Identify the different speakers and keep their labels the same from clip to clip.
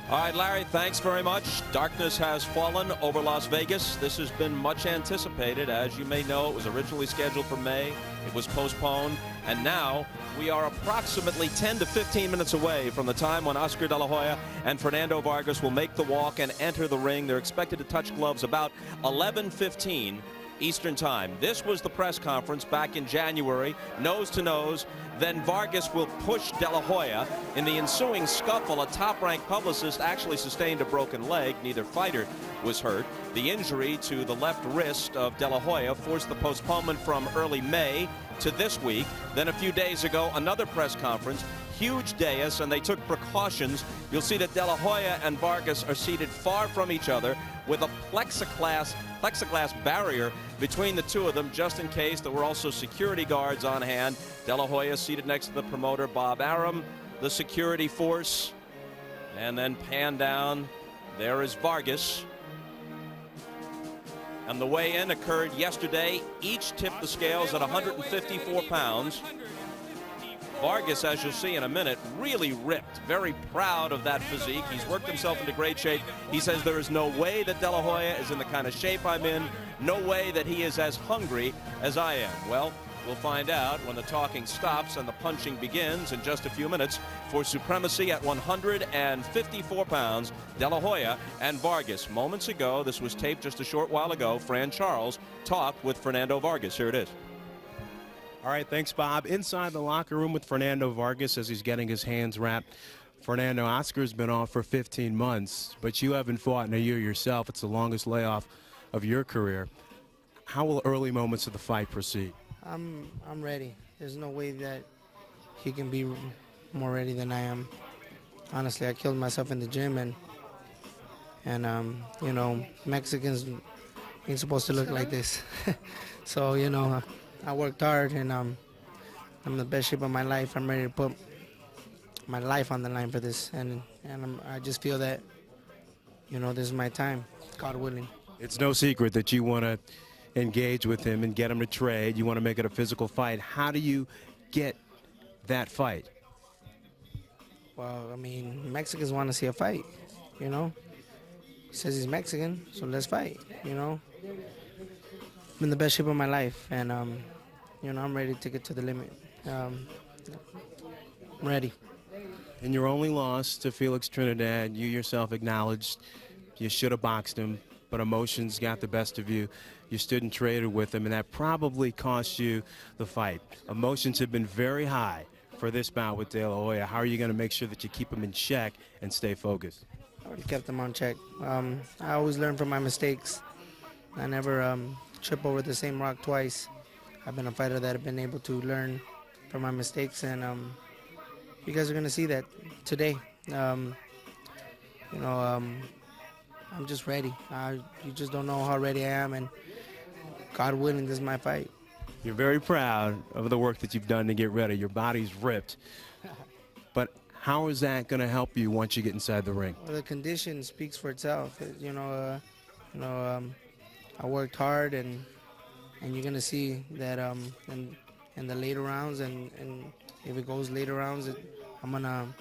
Speaker 1: All right, Larry, thanks very much. Darkness has fallen over Las Vegas. This has been much anticipated. As you may know, it was originally scheduled for May. It was postponed. And now we are approximately 10 to 15 minutes away from the time when Oscar De La Hoya and Fernando Vargas will make the walk and enter the ring. They're expected to touch gloves about 11:15 Eastern Time. This was the press conference back in January, nose to nose. Then Vargas will push De La Hoya. In the ensuing scuffle, a top-ranked publicist actually sustained a broken leg. Neither fighter was hurt. The injury to the left wrist of De La Hoya forced the postponement from early May to this week. Then a few days ago, another press conference. Huge dais, and they took precautions. You'll see that De La Hoya and Vargas are seated far from each other with a plexiglass barrier between the two of them, just in case. There were also security guards on hand. De La Hoya seated next to the promoter, Bob Arum, the security force. And then pan down, there is Vargas. And the weigh-in occurred yesterday. Each tipped the scales at 154 pounds. Vargas, as you'll see in a minute, really ripped, very proud of that physique. He's worked himself into great shape. He says there is no way that De La Hoya is in the kind of shape I'm in, no way that he is as hungry as I am. Well, we'll find out when the talking stops and the punching begins in just a few minutes for supremacy at 154 pounds, De La Hoya and Vargas. Moments ago, this was taped just a short while ago, Fran Charles talked with Fernando Vargas. Here it is.
Speaker 2: All right, thanks, Bob. Inside the locker room with Fernando Vargas as he's getting his hands wrapped. Fernando, Oscar's been off for 15 months, but you haven't fought in a year yourself. It's the longest layoff of your career. How will early moments of the fight proceed?
Speaker 3: I'm ready. There's no way that he can be more ready than I am. Honestly, I killed myself in the gym, and you know, Mexicans ain't supposed to look like this. So, you know, I worked hard, and I'm in the best shape of my life. I'm ready to put my life on the line for this, and I just feel that, you know, this is my time, God willing.
Speaker 2: It's no secret that you want to engage with him and get him to trade. You want to make it a physical fight. How do you get that fight?
Speaker 3: Well, I mean, Mexicans want to see a fight, you know. He says he's Mexican, so let's fight, you know. I'm in the best shape of my life, and you know, I'm ready to get to the limit. I'm ready.
Speaker 2: In your only loss to Felix Trinidad, you yourself acknowledged you should have boxed him, but emotions got the best of you. You stood and traded with him, and that probably cost you the fight. Emotions have been very high for this bout with De La Hoya. How are you going to make sure that you keep him in check and stay focused?
Speaker 3: I already kept him on check. I always learn from my mistakes. I never trip over the same rock twice. I've been a fighter that have been able to learn from my mistakes, and you guys are going to see that today. You know, I'm just ready. You just don't know how ready I am, and God willing, this is my fight.
Speaker 2: You're very proud of the work that you've done to get ready. Your body's ripped. But how is that going to help you once you get inside the ring?
Speaker 3: Well, the condition speaks for itself. You know, I worked hard, and you're going to see that in the later rounds, and if it goes later rounds, I'm gonna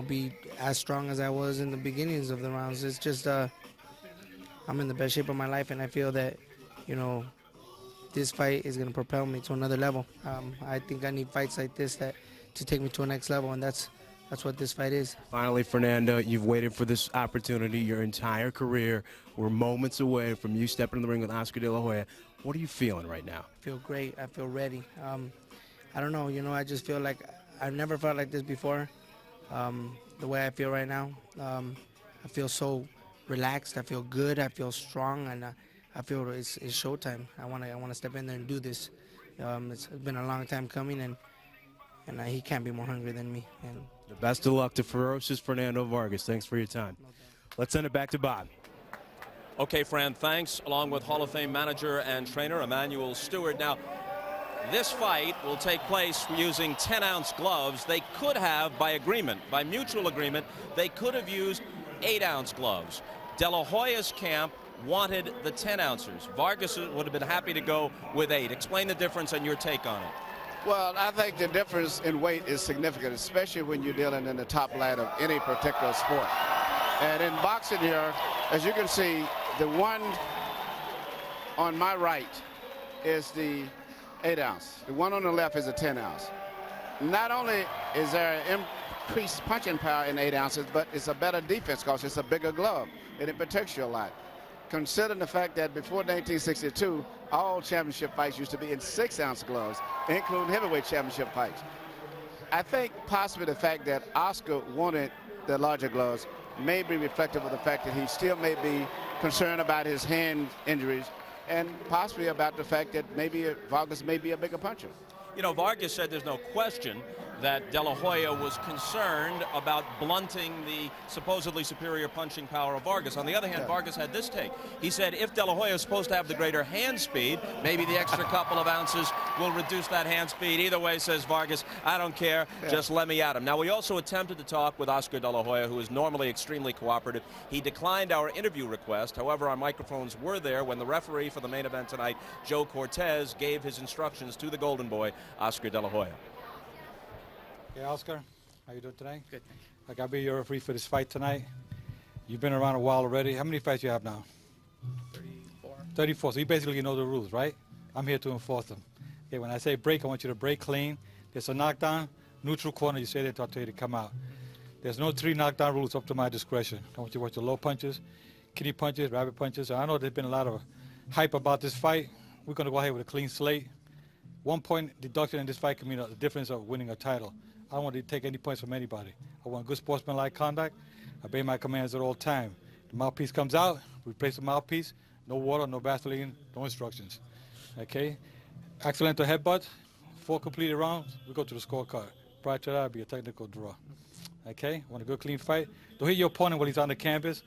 Speaker 3: be as strong as I was in the beginnings of the rounds. It's just I'm in the best shape of my life, and I feel that, you know, this fight is gonna propel me to another level. I think I need fights like this to take me to a next level, and that's what this fight is.
Speaker 2: Finally, Fernando, you've waited for this opportunity your entire career. We're moments away from you stepping in the ring with Oscar De La Hoya. What are you feeling right now?
Speaker 3: I feel great. I feel ready. I don't know. You know, I just feel like I've never felt like this before. The way I feel right now, I feel so relaxed. I feel good. I feel strong, and I feel it's showtime. I want to step in there and do this. It's been a long time coming, and he can't be more hungry than me. And
Speaker 2: the best of luck to ferocious Fernando Vargas. Thanks for your time. Let's send it back to Bob.
Speaker 1: Okay, Fran, thanks, along with Hall of Fame manager and trainer Emmanuel Stewart. Now, this fight will take place using 10-ounce gloves. They could have, by agreement, by mutual agreement, they could have used 8-ounce gloves. De La Hoya's camp wanted the 10-ounces. Vargas would have been happy to go with 8. Explain the difference and your take on it.
Speaker 4: Well, I think the difference in weight is significant, especially when you're dealing in the top line of any particular sport. And in boxing here, as you can see, the one on my right is the 8-ounce. The one on the left is a 10-ounce. Not only is there increased punching power in 8 ounces, but it's a better defense because it's a bigger glove and it protects you a lot. Considering the fact that before 1962, all championship fights used to be in 6-ounce gloves, including heavyweight championship fights. I think possibly the fact that Oscar wanted the larger gloves may be reflective of the fact that he still may be concerned about his hand injuries and possibly about the fact that maybe Vargas may be a bigger puncher.
Speaker 1: You know, Vargas said there's no question that De La Hoya was concerned about blunting the supposedly superior punching power of Vargas. On the other hand, Vargas had this take. He said if De La Hoya is supposed to have the greater hand speed, maybe the extra couple of ounces will reduce that hand speed. Either way, says Vargas, I don't care, just let me at him. Now, we also attempted to talk with Oscar De La Hoya, who is normally extremely cooperative. He declined our interview request. However, our microphones were there when the referee for the main event tonight, Joe Cortez, gave his instructions to the Golden Boy, Oscar De La Hoya.
Speaker 5: Hey, Oscar, how you doing tonight? Good. Like, I'll be your referee for this fight tonight. You've been around a while already. How many fights you have now?
Speaker 6: 34.
Speaker 5: 34. So you basically know the rules, right? I'm here to enforce them. Okay, when I say break, I want you to break clean. There's a knockdown, neutral corner. You say that, I'll tell you to come out. There's no 3 knockdown rules up to my discretion. I want you to watch the low punches, kitty punches, rabbit punches. I know there's been a lot of hype about this fight. We're going to go ahead with a clean slate. 1 point deduction in this fight can mean the difference of winning a title. I don't want to take any points from anybody. I want good sportsmanlike conduct. I obey my commands at all times. The mouthpiece comes out, replace the mouthpiece. No water, no Vaseline, no instructions. Okay? Accidental headbutt, 4 completed rounds, we go to the scorecard. Prior to that, it'll be a technical draw. Okay? Want a good, clean fight? Don't hit your opponent when he's on the canvas.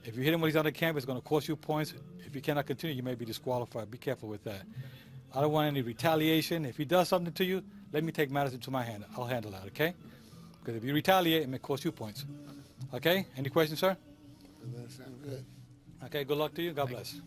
Speaker 5: If you hit him when he's on the canvas, it's going to cost you points. If you cannot continue, you may be disqualified. Be careful with that. I don't want any retaliation. If he does something to you, let me take matters into my hand. I'll handle that, okay? Because if you retaliate, it may cost you points. Okay? Any questions, sir?
Speaker 4: That sounds good.
Speaker 5: Okay, good luck to you. God bless.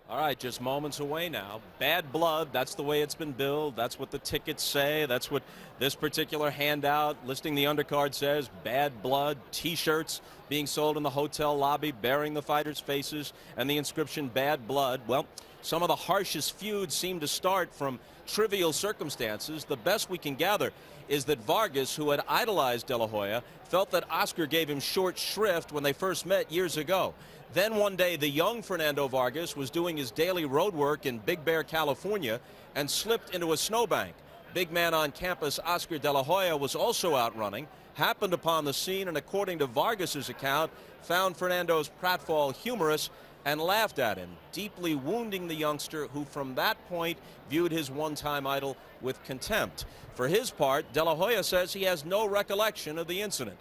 Speaker 1: All right, just moments away now. Bad blood, that's the way it's been billed. That's what the tickets say. That's what this particular handout listing the undercard says. Bad blood, T-shirts being sold in the hotel lobby bearing the fighters' faces and the inscription bad blood. Well, some of the harshest feuds seem to start from trivial circumstances. The best we can gather is that Vargas, who had idolized De La Hoya, felt that Oscar gave him short shrift when they first met years ago. Then one day, the young Fernando Vargas was doing his daily road work in Big Bear, California, and slipped into a snowbank. Big man on campus Oscar De La Hoya was also out running, happened upon the scene, and according to Vargas's account, found Fernando's pratfall humorous and laughed at him, deeply wounding the youngster who from that point viewed his one-time idol with contempt. For his part, De La Hoya says he has no recollection of the incident.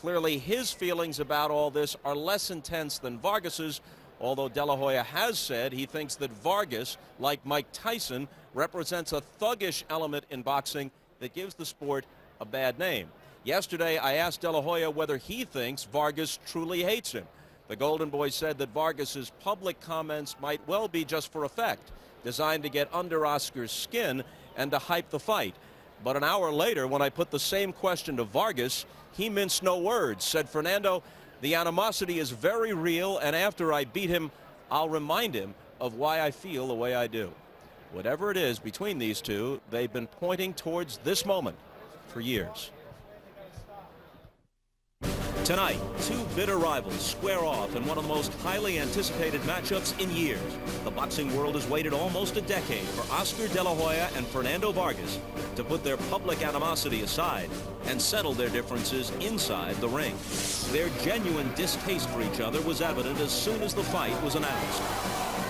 Speaker 1: Clearly, his feelings about all this are less intense than Vargas's, although De La Hoya has said he thinks that Vargas, like Mike Tyson, represents a thuggish element in boxing that gives the sport a bad name. Yesterday, I asked De La Hoya whether he thinks Vargas truly hates him. The Golden Boy said that Vargas's public comments might well be just for effect, designed to get under Oscar's skin and to hype the fight. But an hour later, when I put the same question to Vargas, he minced no words, said, Fernando, the animosity is very real, and after I beat him, I'll remind him of why I feel the way I do. Whatever it is between these two, they've been pointing towards this moment for years. Tonight, 2 bitter rivals square off in one of the most highly anticipated matchups in years. The boxing world has waited almost a decade for Oscar De La Hoya and Fernando Vargas to put their public animosity aside and settle their differences inside the ring. Their genuine distaste for each other was evident as soon as the fight was announced.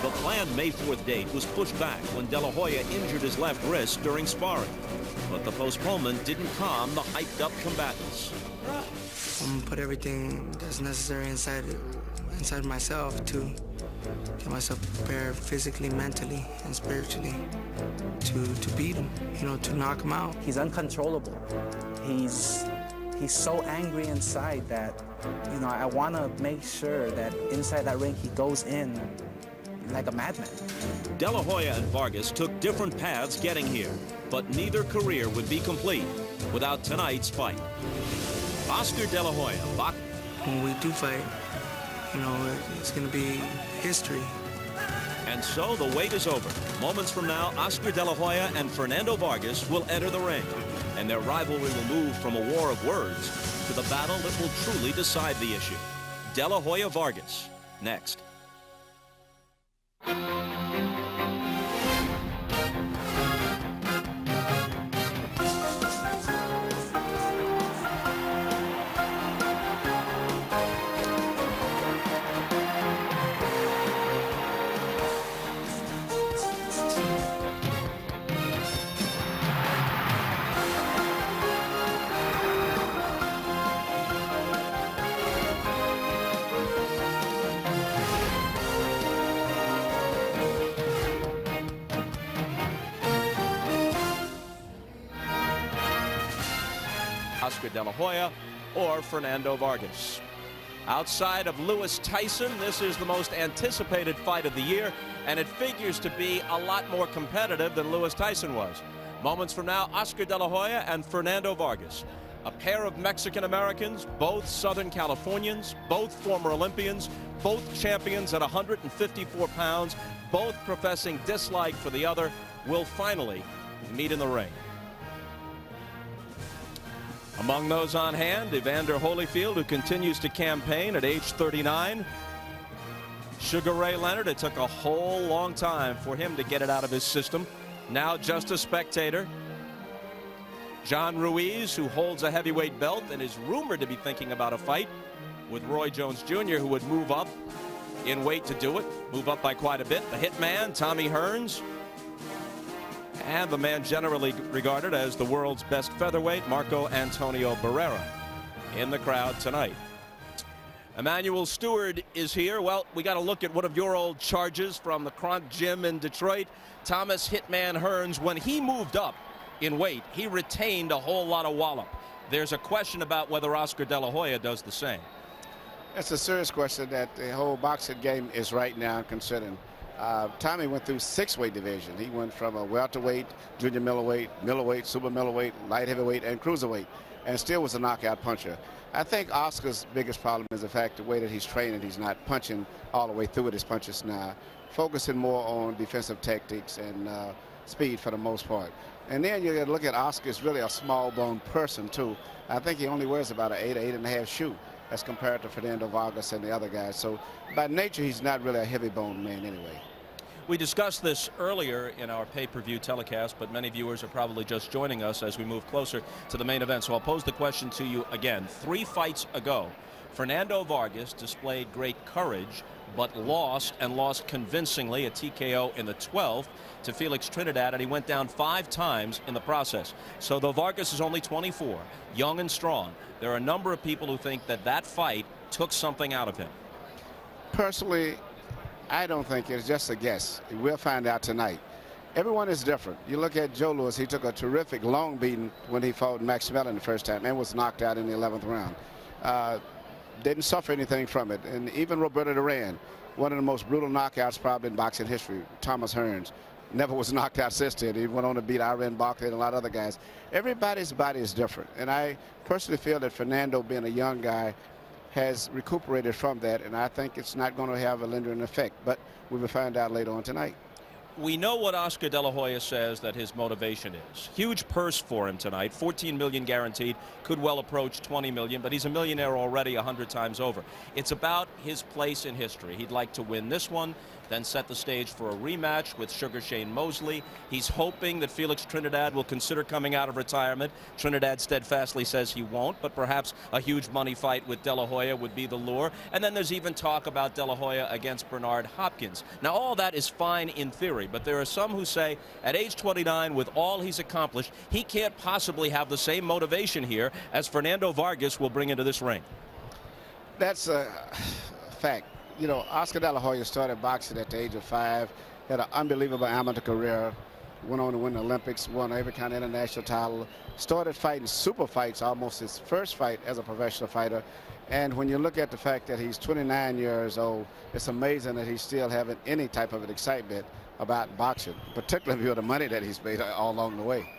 Speaker 1: The planned May 4th date was pushed back when De La Hoya injured his left wrist during sparring. But the postponement didn't calm the hyped-up combatants.
Speaker 3: Put everything that's necessary inside myself to get myself prepared physically, mentally, and spiritually to beat him, to knock him out.
Speaker 6: He's uncontrollable. He's so angry inside that, I want to make sure that inside that ring he goes in like a madman.
Speaker 1: De La Hoya and Vargas took different paths getting here, but neither career would be complete without tonight's fight. Oscar De La Hoya,
Speaker 3: when we do fight, you know, it's going to be history.
Speaker 1: And so the wait is over. Moments from now, Oscar De La Hoya and Fernando Vargas will enter the ring, and their rivalry will move from a war of words to the battle that will truly decide the issue. De La Hoya Vargas, next. Oscar De La Hoya or Fernando Vargas. Outside of Lewis Tyson, this is the most anticipated fight of the year, and it figures to be a lot more competitive than Lewis Tyson was. Moments from now, Oscar De La Hoya and Fernando Vargas. A pair of Mexican-Americans, both Southern Californians, both former Olympians, both champions at 154 pounds, both professing dislike for the other, will finally meet in the ring. Among those on hand, Evander Holyfield, who continues to campaign at age 39. Sugar Ray Leonard, it took a whole long time for him to get it out of his system. Now just a spectator. John Ruiz, who holds a heavyweight belt and is rumored to be thinking about a fight with Roy Jones Jr., who would move up in weight to do it, move up by quite a bit. The Hitman, Tommy Hearns. And the man generally regarded as the world's best featherweight, Marco Antonio Barrera, in the crowd tonight. Emmanuel Stewart is here. Well, we got to look at one of your old charges from the Kronk Gym in Detroit. Thomas Hitman Hearns, when he moved up in weight, he retained a whole lot of wallop. There's a question about whether Oscar De La Hoya does the same.
Speaker 4: That's a serious question that the whole boxing game is right now considering. Tommy went through 6 weight division. He went from a welterweight, junior middleweight, super middleweight, light heavyweight, and cruiserweight, and still was a knockout puncher. I think Oscar's biggest problem is the fact the way that he's training, he's not punching all the way through with his punches now, focusing more on defensive tactics and speed for the most part. And then you got to look at Oscar's really a small bone person too. I think he only wears about an 8 or 8.5 shoe as compared to Fernando Vargas and the other guys. So by nature, he's not really a heavy bone man anyway.
Speaker 1: We discussed this earlier in our pay-per-view telecast, but many viewers are probably just joining us as we move closer to the main event. So I'll pose the question to you again. 3 fights ago, Fernando Vargas displayed great courage, but lost, and lost convincingly, a TKO in the 12th to Felix Trinidad, and he went down 5 times in the process. So though Vargas is only 24, young and strong, there are a number of people who think that that fight took something out of him.
Speaker 4: Personally, I don't think it's just a guess. We'll find out tonight. Everyone is different. You look at Joe Louis, he took a terrific long beating when he fought Max Mellon the first time and was knocked out in the 11th round. Didn't suffer anything from it. And even Roberto Duran, one of the most brutal knockouts probably in boxing history, Thomas Hearns, never was knocked out since then. He went on to beat Iran Barkley and a lot of other guys. Everybody's body is different. And I personally feel that Fernando, being a young guy, has recuperated from that, and I think it's not going to have a lingering effect, but we will find out later on tonight.
Speaker 1: We know what Oscar De La Hoya says that his motivation is. Huge purse for him tonight, 14 million guaranteed, could well approach 20 million, but he's a millionaire already 100 times over. It's about his place in history. He'd like to win this one, then set the stage for a rematch with Sugar Shane Mosley. He's hoping that Felix Trinidad will consider coming out of retirement. Trinidad steadfastly says he won't, but perhaps a huge money fight with De La Hoya would be the lure. And then there's even talk about De La Hoya against Bernard Hopkins. Now, all that is fine in theory, but there are some who say at age 29, with all he's accomplished, he can't possibly have the same motivation here as Fernando Vargas will bring into this ring.
Speaker 4: That's a fact. You know, Oscar De La Hoya started boxing at the age of 5, had an unbelievable amateur career, went on to win the Olympics, won every kind of international title, started fighting super fights, almost his first fight as a professional fighter. And when you look at the fact that he's 29 years old, it's amazing that he's still having any type of an excitement about boxing, particularly with the money that he's made all along the way.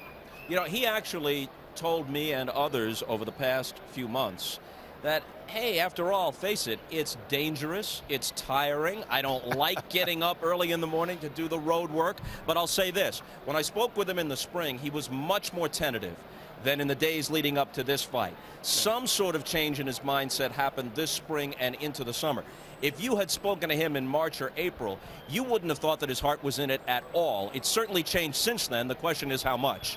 Speaker 1: You know, he actually told me and others over the past few months that, hey, after all, face it, it's dangerous, it's tiring. I don't like getting up early in the morning to do the road work. But I'll say this, when I spoke with him in the spring, he was much more tentative than in the days leading up to this fight. Some sort of change in his mindset happened this spring and into the summer. If you had spoken to him in March or April, you wouldn't have thought that his heart was in it at all. It's certainly changed since then. The question is how much.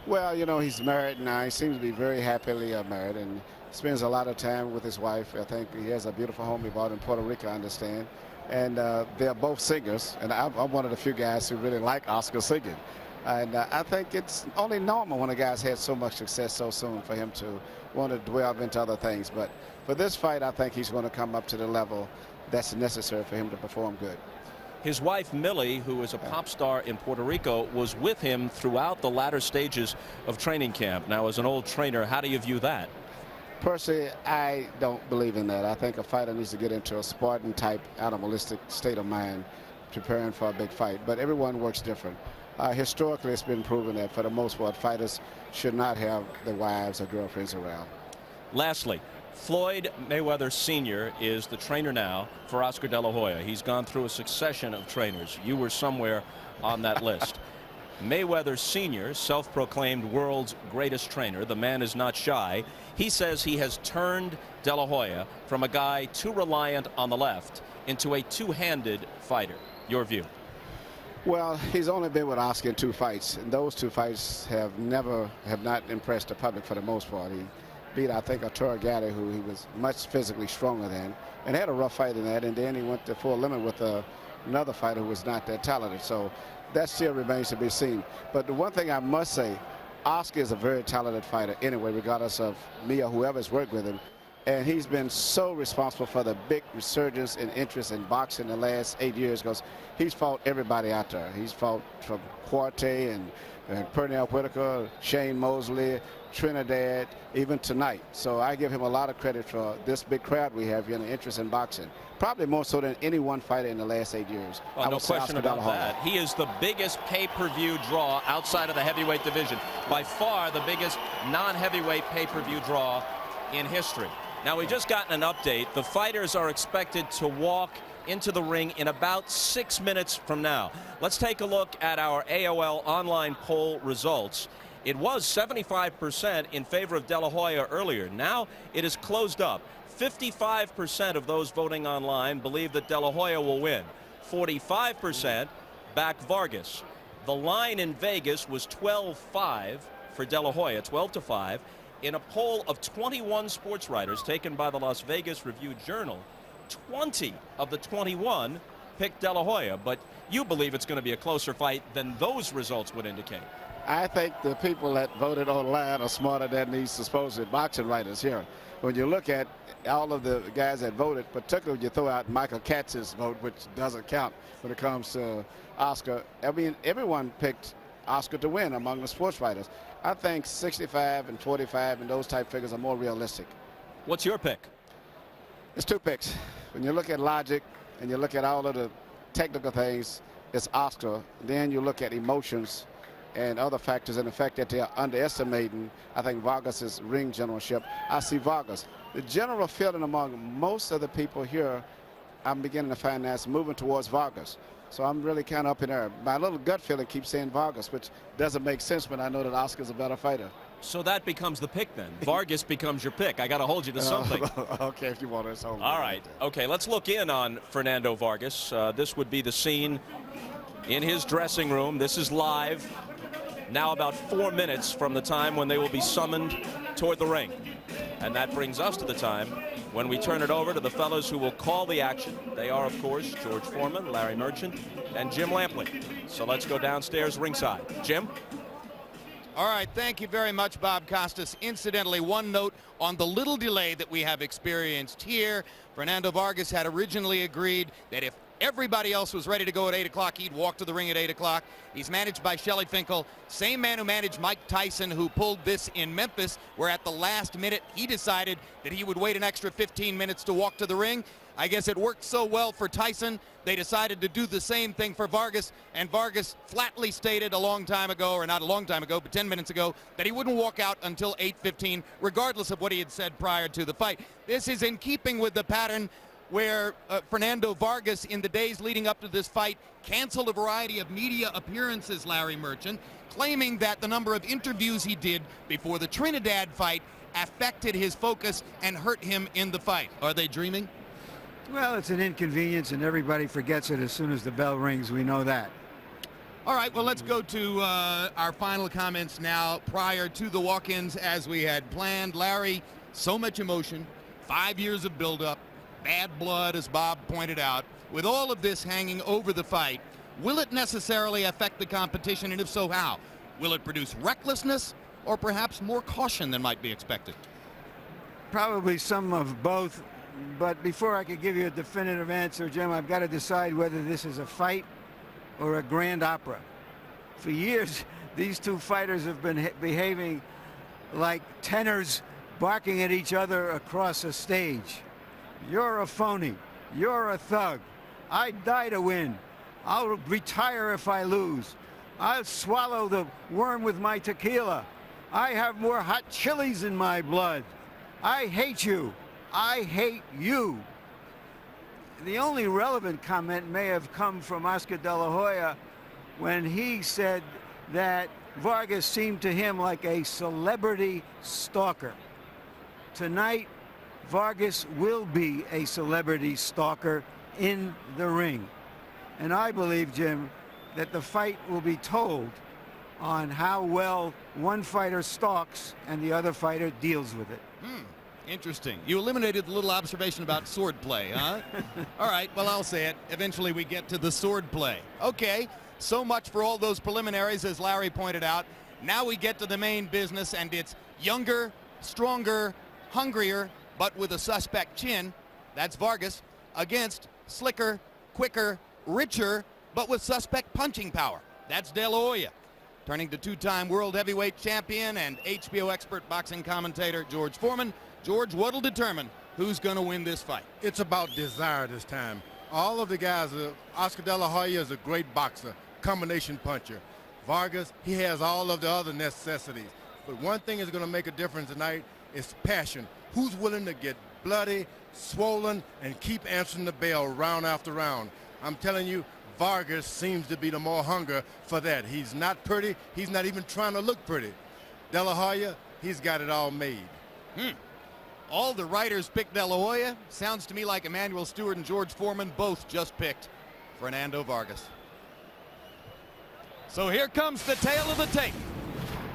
Speaker 4: Well, you know, he's married now. He seems to be very happily married and spends a lot of time with his wife. I think he has a beautiful home he bought in Puerto Rico, I understand. And they're both singers, and I'm one of the few guys who really like Oscar singing. And I think it's only normal when a guy's had so much success so soon for him to want to delve into other things. But for this fight, I think he's going to come up to the level that's necessary for him to perform good.
Speaker 1: His wife, Millie, who is a pop star in Puerto Rico, was with him throughout the latter stages of training camp. Now, as an old trainer, how do you view that?
Speaker 4: Personally, I don't believe in that. I think a fighter needs to get into a Spartan-type animalistic state of mind preparing for a big fight. But everyone works different. Historically, it's been proven that for the most part, fighters should not have their wives or girlfriends around.
Speaker 1: Lastly, Floyd Mayweather Sr. is the trainer now for Oscar De La Hoya. He's gone through a succession of trainers. You were somewhere on that list. Mayweather Sr., self-proclaimed world's greatest trainer. The man is not shy. He says he has turned De La Hoya from a guy too reliant on the left into a two-handed fighter. Your view?
Speaker 4: Well, he's only been with Oscar in 2 fights, and those 2 fights have not impressed the public for the most part. He beat, I think, Arturo Gatti, who he was much physically stronger than, and had a rough fight in that, and then he went to full limit with another fighter who was not that talented. So that still remains to be seen. But the one thing I must say, Oscar is a very talented fighter anyway, regardless of me or whoever's worked with him. And he's been so responsible for the big resurgence and interest in boxing the last 8 years because he's fought everybody out there. He's fought from Cuarte and Pernell Whitaker, Shane Mosley, Trinidad, even tonight. So I give him a lot of credit for this big crowd we have here and the interest in boxing. Probably more so than any one fighter in the last 8 years.
Speaker 1: Well, no question about that. He is the biggest pay-per-view draw outside of the heavyweight division. By far the biggest non-heavyweight pay-per-view draw in history. Now, we've just gotten an update. The fighters are expected to walk into the ring in about 6 minutes from now. Let's take a look at our AOL online poll results. It was 75% in favor of De La Hoya earlier. Now it is closed up. 55% of those voting online believe that De La Hoya will win. 45% back Vargas. The line in Vegas was 12-5 for De La Hoya, 12-5. In a poll of 21 sports writers taken by the Las Vegas Review-Journal, 20 of the 21 picked De La Hoya, but you believe it's going to be a closer fight than those results would indicate.
Speaker 4: I think the people that voted online are smarter than these supposed boxing writers here. When you look at all of the guys that voted, particularly when you throw out Michael Katz's vote, which doesn't count when it comes to Oscar, I mean, everyone picked Oscar to win among the sports writers. I think 65 and 45 and those type figures are more realistic.
Speaker 1: What's your pick?
Speaker 4: It's 2 picks. When you look at logic and you look at all of the technical things, it's Oscar. Then you look at emotions and other factors and the fact that they are underestimating, I think, Vargas's ring generalship. I see Vargas. The general feeling among most of the people here, I'm beginning to find that's moving towards Vargas. So I'm really kind of up in there. My little gut feeling keeps saying Vargas, which doesn't make sense when I know that Oscar's a better fighter.
Speaker 1: So that becomes the pick then. Vargas becomes your pick. I got to hold you to something.
Speaker 4: Okay, if you want to.
Speaker 1: All right. Okay, let's look in on Fernando Vargas. This would be the scene in his dressing room. This is live. Now about 4 minutes from the time when they will be summoned toward the ring. And that brings us to the time when we turn it over to the fellows who will call the action. They are, of course, George Foreman, Larry Merchant, and Jim Lampley. So let's go downstairs ringside. Jim?
Speaker 7: All right, thank you very much, Bob Costas. Incidentally, one note on the little delay that we have experienced here. Fernando Vargas had originally agreed that if everybody else was ready to go at 8 o'clock, he'd walk to the ring at 8 o'clock. He's managed by Shelly Finkel, same man who managed Mike Tyson, who pulled this in Memphis, where at the last minute he decided that he would wait an extra 15 minutes to walk to the ring. I guess it worked so well for Tyson, they decided to do the same thing for Vargas, and Vargas flatly stated a long time ago, or not a long time ago, but 10 minutes ago, that he wouldn't walk out until 8:15, regardless of what he had said prior to the fight. This is in keeping with the pattern where Fernando Vargas, in the days leading up to this fight, canceled a variety of media appearances, Larry Merchant, claiming that the number of interviews he did before the Trinidad fight affected his focus and hurt him in the fight. Are they dreaming?
Speaker 8: Well, it's an inconvenience, and everybody forgets it as soon as the bell rings. We know that.
Speaker 7: All right, well, let's go to our final comments now prior to the walk-ins as we had planned. Larry, so much emotion, 5 years of buildup, bad blood, as Bob pointed out. With all of this hanging over the fight, will it necessarily affect the competition, and if so, how? Will it produce recklessness or perhaps more caution than might be expected?
Speaker 8: Probably some of both, but before I could give you a definitive answer, Jim, I've got to decide whether this is a fight or a grand opera. For years, these two fighters have been behaving like tenors barking at each other across a stage. You're a phony. You're a thug. I die to win. I'll retire if I lose. I'll swallow the worm with my tequila. I have more hot chilies in my blood. I hate you. I hate you. The only relevant comment may have come from Oscar De La Hoya when he said that Vargas seemed to him like a celebrity stalker. Tonight, Vargas will be a celebrity stalker in the ring. And I believe, Jim, that the fight will be told on how well one fighter stalks and the other fighter deals with it.
Speaker 7: Interesting. You eliminated the little observation about sword play, huh? All right, well, I'll say it. Eventually we get to the sword play. Okay, so much for all those preliminaries, as Larry pointed out. Now we get to the main business, and it's younger, stronger, hungrier, but with a suspect chin. That's Vargas against slicker, quicker, richer, but with suspect punching power. That's De La Hoya. Turning to two-time world heavyweight champion and HBO expert boxing commentator George Foreman. George, what'll determine who's going to win this fight?
Speaker 9: It's about desire this time. All of the guys, Oscar De La Hoya is a great boxer, combination puncher. Vargas, he has all of the other necessities. But one thing is going to make a difference tonight is passion. Who's willing to get bloody, swollen, and keep answering the bell round after round? I'm telling you, Vargas seems to be the more hunger for that. He's not pretty. He's not even trying to look pretty. De La Hoya, he's got it all made.
Speaker 7: All the writers picked De La Hoya. Sounds to me like Emmanuel Stewart and George Foreman both just picked Fernando Vargas. So here comes the tale of the tape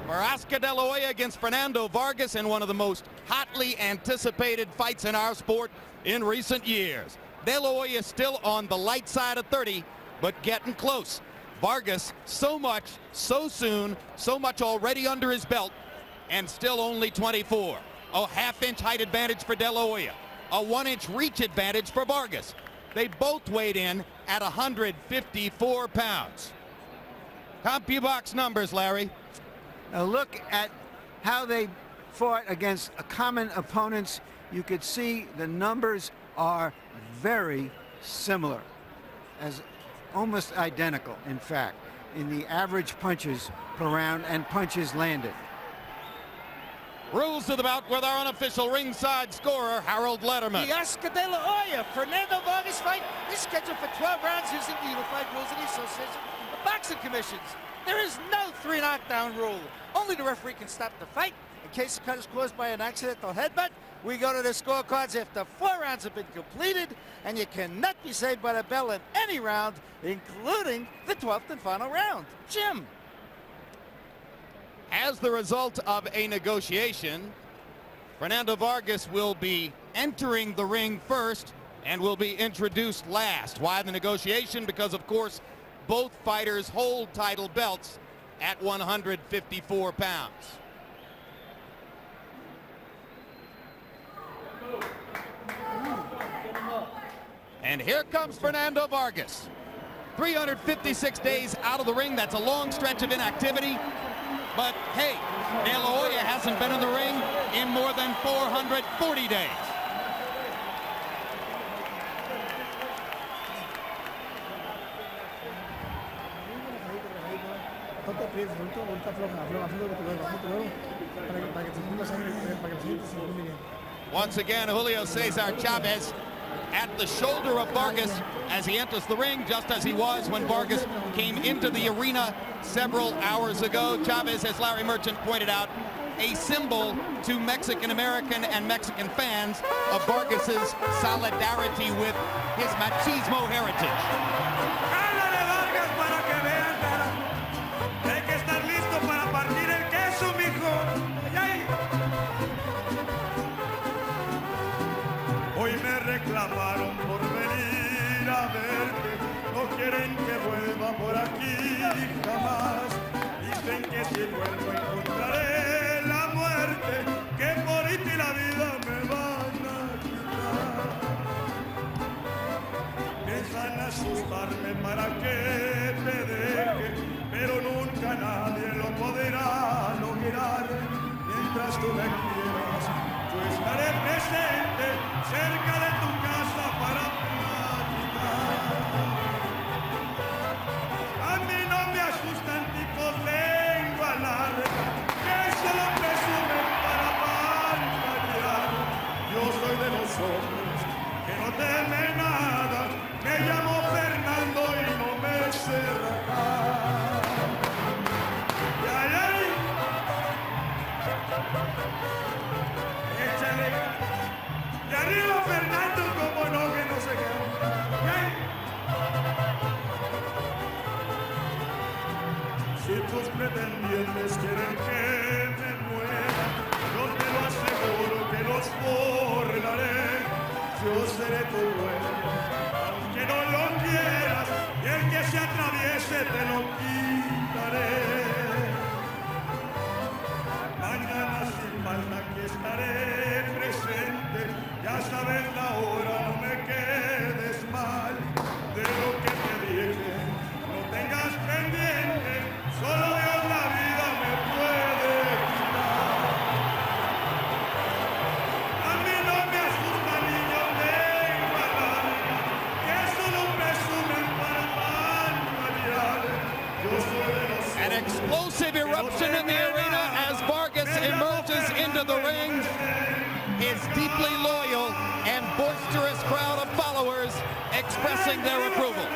Speaker 7: for Oscar De La Hoya against Fernando Vargas in one of the most hotly anticipated fights in our sport in recent years. De La Hoya still on the light side of 30, but getting close. Vargas, so much, so soon, so much already under his belt, and still only 24. A half-inch height advantage for De La Hoya. A 1-inch reach advantage for Vargas. They both weighed in at 154 pounds. CompuBox numbers, Larry.
Speaker 8: Now look at how they fought against common opponents. You could see the numbers are very similar, as almost identical, in fact, in the average punches per round and punches landed.
Speaker 7: Rules to the bout with our unofficial ringside scorer, Harold Letterman.
Speaker 10: The Oscar De La Hoya Fernando Vargas fight is scheduled for 12 rounds using the unified rules of the Association of Boxing Commissions. There is no 3 knockdown rule. Only the referee can stop the fight. In case the cut is caused by an accidental headbutt, we go to the scorecards after 4 rounds have been completed, and you cannot be saved by the bell in any round, including the 12th and final round. Jim.
Speaker 7: As the result of a negotiation, Fernando Vargas will be entering the ring first and will be introduced last. Why the negotiation? Because, of course, both fighters hold title belts at 154 pounds. And here comes Fernando Vargas. 356 days out of the ring. That's a long stretch of inactivity. But hey, De La Hoya hasn't been in the ring in more than 440 days.
Speaker 11: no te aprietes, ahorita afloja tu cuerpo, para que se ponga sangre, para que el siguiente se ponga bien.
Speaker 7: Once again, Julio Cesar Chavez at the shoulder of Vargas as he enters the ring, just as he was when Vargas came into the arena several hours ago. Chavez, as Larry Merchant pointed out, a symbol to Mexican-American and Mexican fans of Vargas's solidarity with his machismo heritage.
Speaker 12: ¡Ándale, Vargas, para que vean, cara! Hay que estar listo para partir el queso, mijo. ¡Ay! Hoy me reclamaron por venir a verte. No quieren que vuelva por aquí jamás. Dicen que si vuelvo encontraré la muerte, que por ti la vida me van a quitar. Piensan asustarme para que te deje, pero nunca nadie lo podrá lograr. Mientras tú me quieras, yo estaré presente cerca de tu casa para platicar. A mí no me asustan tipos lengua larga, que solo presumen para pantalear. Yo soy de los hombres que no temen nada. Me llamo Fernando y no me sé rajar. ¡Ay, ay! Échale. Y arriba Fernando, como no, que no se queda. ¡Ay! Si tus pretendientes quieren que me muera, yo te lo aseguro que los borraré. Yo seré tu dueño, aunque no lo quieras, y el que se atraviese te lo quitaré. Mañana sin falta que estaré presente, ya sabes la hora, no me quedes mal de lo que te dije, no tengas pendiente, solo Dios la vida me puede quitar. A mí no me asusta niños de larga, que solo presumen para pantalear. Yo soy de los
Speaker 7: An explosive eruption in the arena as Vargas emerges into the ring. His deeply loyal and boisterous crowd of followers expressing their approval.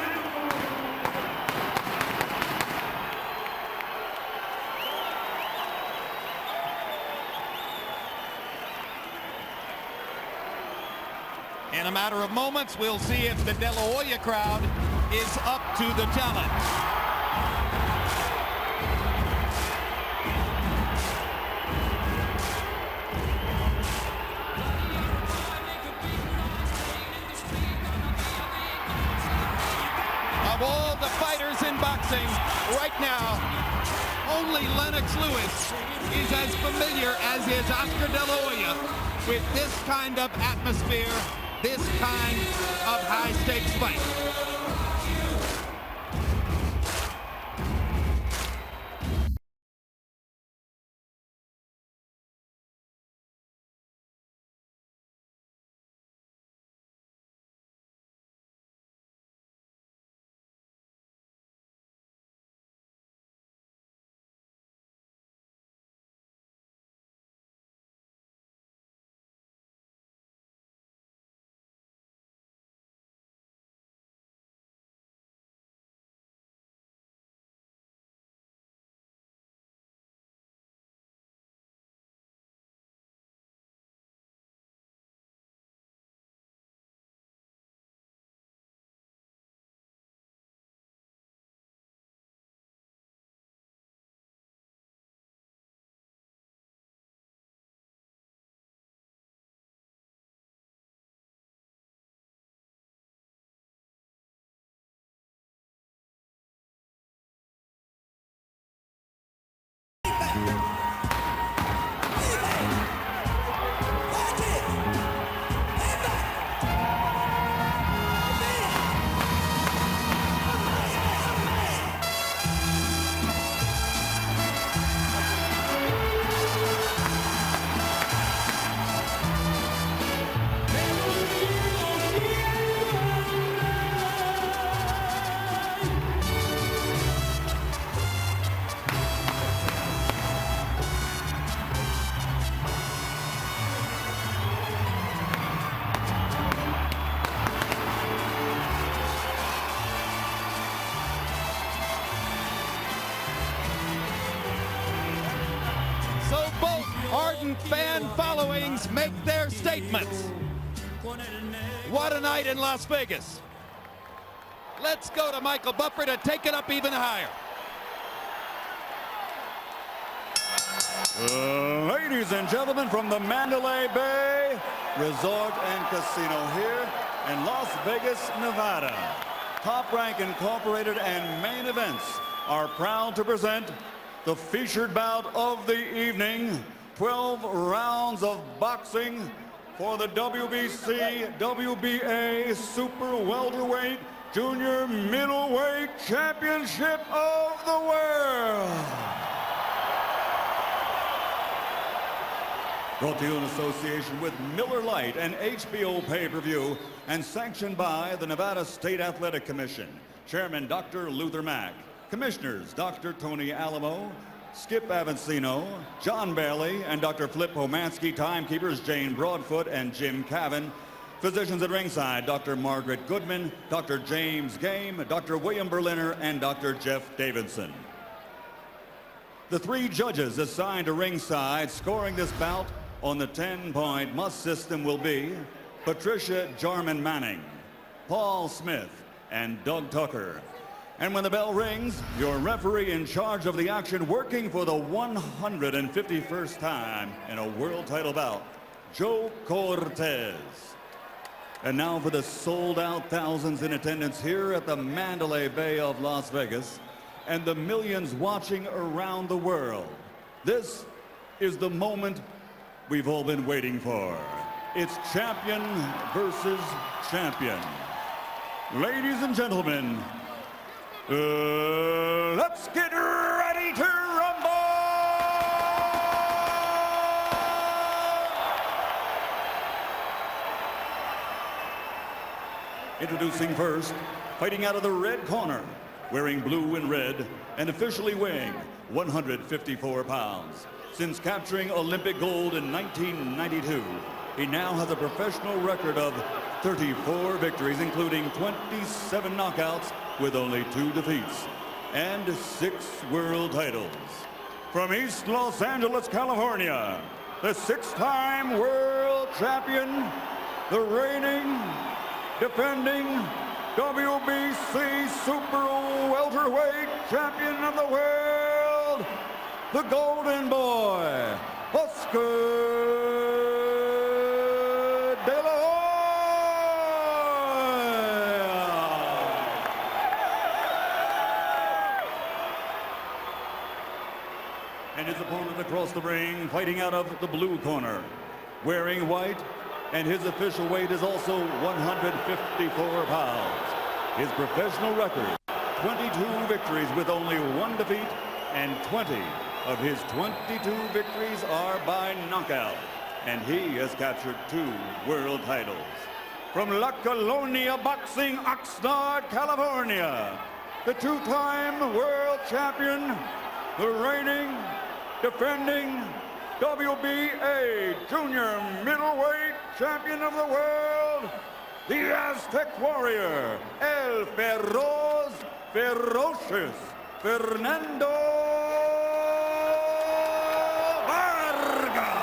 Speaker 7: In a matter of moments, we'll see if the De La Hoya crowd is up to the challenge. Of all the fighters in boxing right now, only Lennox Lewis is as familiar as is Oscar De La Hoya with this kind of atmosphere, this kind of high-stakes fight. and fan followings make their statements. What a night in Las Vegas. Let's go to Michael Buffer to take it up even higher.
Speaker 13: Ladies and gentlemen, from the Mandalay Bay Resort and Casino here in Las Vegas, Nevada, Top Rank Incorporated and Main Events are proud to present the featured bout of the evening, 12 rounds of boxing for the WBC, WBA Super Welterweight Junior Middleweight Championship of the World. Brought to you in association with Miller Lite and HBO pay-per-view and sanctioned by the Nevada State Athletic Commission. Chairman Dr. Luther Mack. Commissioners Dr. Tony Alamo, Skip Avancino, John Bailey, and Dr. Flip Pomansky. Timekeepers Jane Broadfoot and Jim Cavan. Physicians at ringside, Dr. Margaret Goodman, Dr. James Game, Dr. William Berliner, and Dr. Jeff Davidson. The 3 judges assigned to ringside scoring this bout on the 10-point must system will be Patricia Jarman Manning, Paul Smith, and Doug Tucker. And when the bell rings, your referee in charge of the action, working for the 151st time in a world title bout, Joe Cortez. And now for the sold-out thousands in attendance here at the Mandalay Bay of Las Vegas and the millions watching around the world. This is the moment we've all been waiting for. It's champion versus champion. Ladies and gentlemen, let's get ready to rumble! Introducing first, fighting out of the red corner, wearing blue and red, and officially weighing 154 pounds. Since capturing Olympic gold in 1992, he now has a professional record of 34 victories, including 27 knockouts with only 2 defeats, and 6 world titles. From East Los Angeles, California, the 6-time world champion, the reigning, defending WBC Super Welterweight Champion of the World, the Golden Boy, Oscar De La Hoya. And his opponent across the ring, fighting out of the blue corner, wearing white, and his official weight is also 154 pounds. His professional record, 22 victories with only 1 defeat, and 20 of his 22 victories are by knockout. And he has captured 2 world titles. From La Colonia Boxing, Oxnard, California, the 2-time world champion, the reigning, defending WBA Junior Middleweight Champion of the World, the Aztec Warrior, El Feroz Ferocious, Fernando Vargas.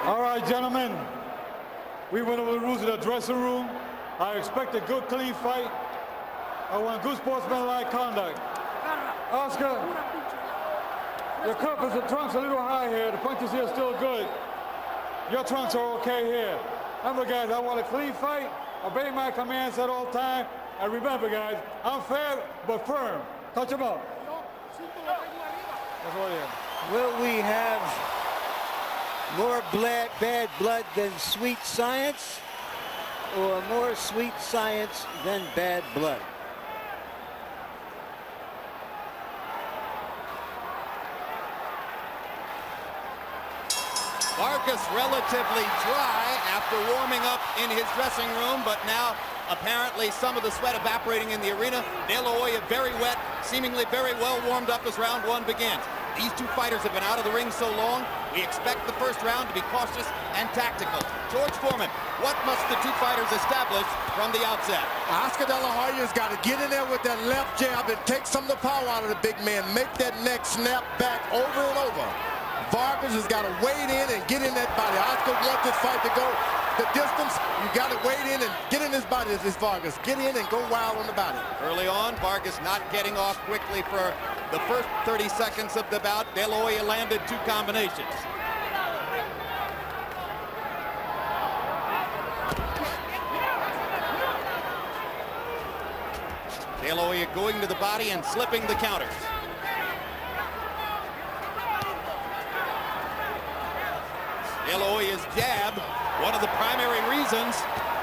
Speaker 5: All right, gentlemen. We went over the rules of the dressing room. I expect a good, clean fight. I want good sportsmanlike conduct. Oscar, your cuffs and trunks are a little high here. The punches here are still good. Your trunks are okay here. Remember, guys, I want a clean fight. Obey my commands at all times. And remember, guys, I'm fair but firm. Touch them up. That's what it is.
Speaker 8: Will we have more bad blood than sweet science, or more sweet science than bad blood?
Speaker 7: Vargas relatively dry after warming up in his dressing room, but now apparently some of the sweat evaporating in the arena. De La Hoya very wet, seemingly very well warmed up as round 1 begins. These 2 fighters have been out of the ring so long, We expect the first round to be cautious and tactical. George Foreman, what must the two fighters establish from the outset?
Speaker 9: Oscar De La Hoya's got to get in there with that left jab and take some of the power out of the big man. Make that neck snap back over and over. Vargas has got to wade in and get in that body. Oscar wants this fight to go the distance. You got to wade in and get in his body. This is Vargas. Get in and go wild on the body.
Speaker 7: Early on, Vargas not getting off quickly for the first 30 seconds of the bout. De La Hoya landed two combinations. De La Hoya going to the body and slipping the counters. De La Hoya's jab, one of the primary reasons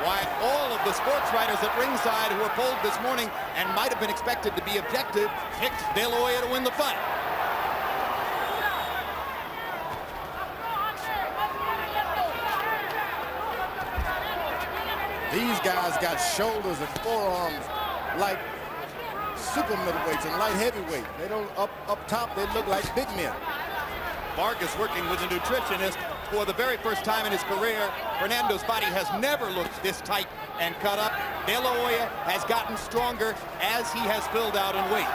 Speaker 7: why all of the sports writers at ringside who were polled this morning and might have been expected to be objective picked De La Hoya to win the fight.
Speaker 9: These guys got shoulders and forearms like super middleweights and light heavyweight. They don't, up top, they look like big men.
Speaker 7: Vargas working with a nutritionist for the very first time in his career. Fernando's body has never looked this tight and cut up. De La Hoya has gotten stronger as he has filled out in weight.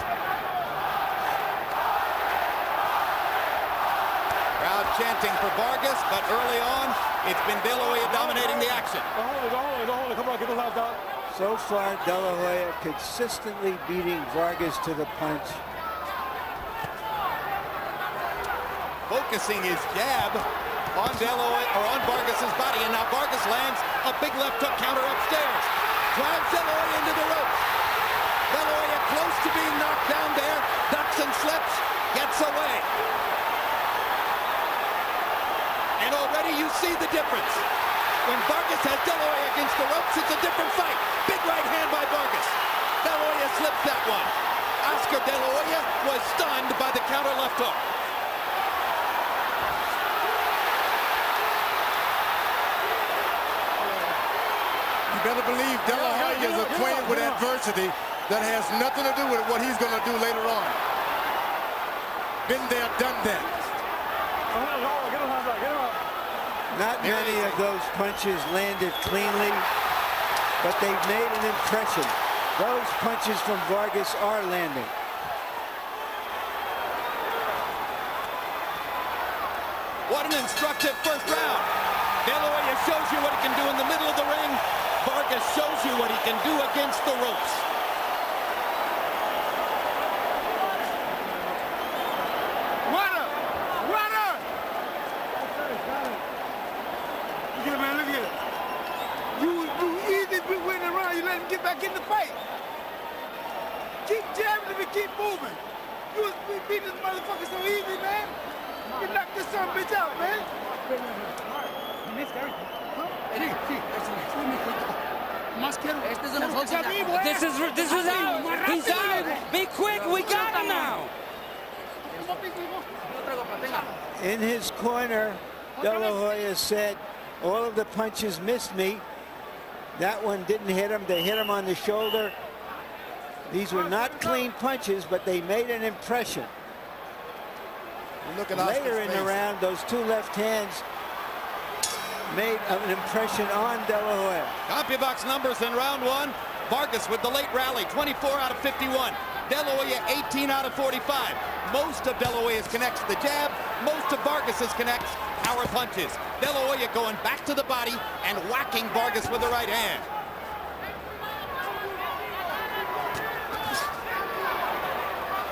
Speaker 7: Crowd chanting for Vargas, but early on, it's been De La Hoya dominating the action.
Speaker 5: Come on, get the left out.
Speaker 8: So far, De La Hoya consistently beating Vargas to the punch.
Speaker 7: Focusing his jab on De La Hoya, or on Vargas's body, and now Vargas lands a big left hook counter upstairs. Drives De La Hoya into the ropes. De La Hoya close to being knocked down there, ducks and slips, gets away. And already you see the difference. When Vargas has De La Hoya against the ropes, it's a different fight. Big right hand by Vargas. De La Hoya slips that one. Oscar De La Hoya was stunned by the counter left hook.
Speaker 9: You better believe De La Hoya is acquainted with adversity that has nothing to do with what he's going to do later on. Been there, done that.
Speaker 8: Not many of those punches landed cleanly, but they've made an impression. Those punches from Vargas are landing.
Speaker 7: What an instructive first round. De La Hoya shows you what he can do in the middle of the ring. Vargas shows you what he can do against the ropes.
Speaker 12: Runner! Runner! Look at it, man. Look at it. You easy win around. You let him get back in the fight. Keep jabbing him and keep moving. You beat this motherfucker so easy, man. You knocked this son of a bitch out, man. You missed everything.
Speaker 14: This is out. He's out. Be quick. We got him now.
Speaker 8: In his corner, De La Hoya said, all of the punches missed me. That one didn't hit him. They hit him on the shoulder. These were not clean punches, but they made an impression.
Speaker 9: Look at
Speaker 8: Later in the round, those two left hands made an impression on De La Hoya.
Speaker 7: CompuBox numbers in round one. Vargas with the late rally, 24 out of 51. De La Hoya, 18 out of 45. Most of De La Hoya's connects the jab. Most of Vargas's connects power punches. De La Hoya going back to the body and whacking Vargas with the right hand.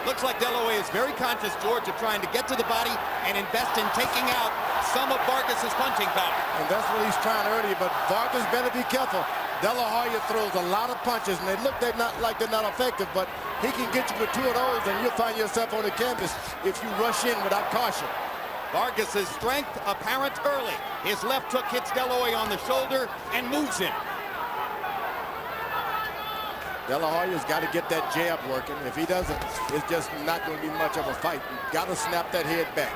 Speaker 7: Looks like De La Hoya is very conscious, George, of trying to get to the body and invest in taking out some of Vargas's punching power.
Speaker 9: And that's what he's trying earlier, but Vargas better be careful. De La Hoya throws a lot of punches, and they look they're not effective, but he can get you with two of those, and you'll find yourself on the canvas if you rush in without caution.
Speaker 7: Vargas's strength apparent early. His left hook hits De La Hoya on the shoulder and moves him.
Speaker 9: De La Hoya's got to get that jab working. If he doesn't, it's just not going to be much of a fight. You've got to snap that head back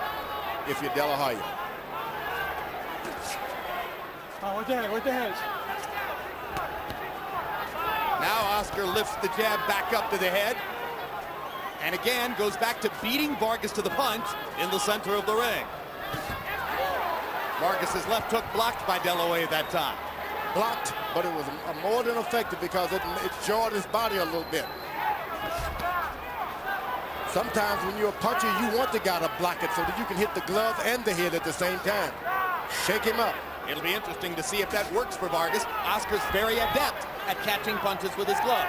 Speaker 9: if you're De La Hoya.
Speaker 5: With the head.
Speaker 7: Now Oscar lifts the jab back up to the head. And again, goes back to beating Vargas to the punch in the center of the ring. Vargas's left hook blocked by De La Hoya that time.
Speaker 9: Blocked, but it was more than effective because it jarred his body a little bit. Sometimes when you're a puncher, you want the guy to block it so that you can hit the glove and the head at the same time. Shake him up.
Speaker 7: It'll be interesting to see if that works for Vargas. Oscar's very adept at catching punches with his glove.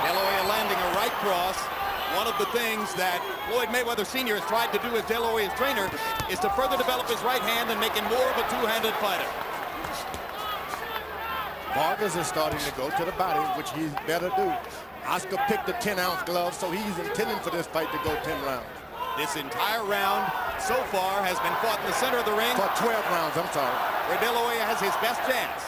Speaker 7: De La Hoya landing a right cross. One of the things that Floyd Mayweather Sr. has tried to do as De La Hoya's trainer is to further develop his right hand and make him more of a two-handed fighter.
Speaker 9: Vargas is starting to go to the body, which he's better do. Oscar picked a 10-ounce glove, so he's intending for this fight to go 10 rounds.
Speaker 7: This entire round so far has been fought in the center of the ring.
Speaker 9: For 12 rounds, I'm sorry.
Speaker 7: Where De La Hoya has his best chance.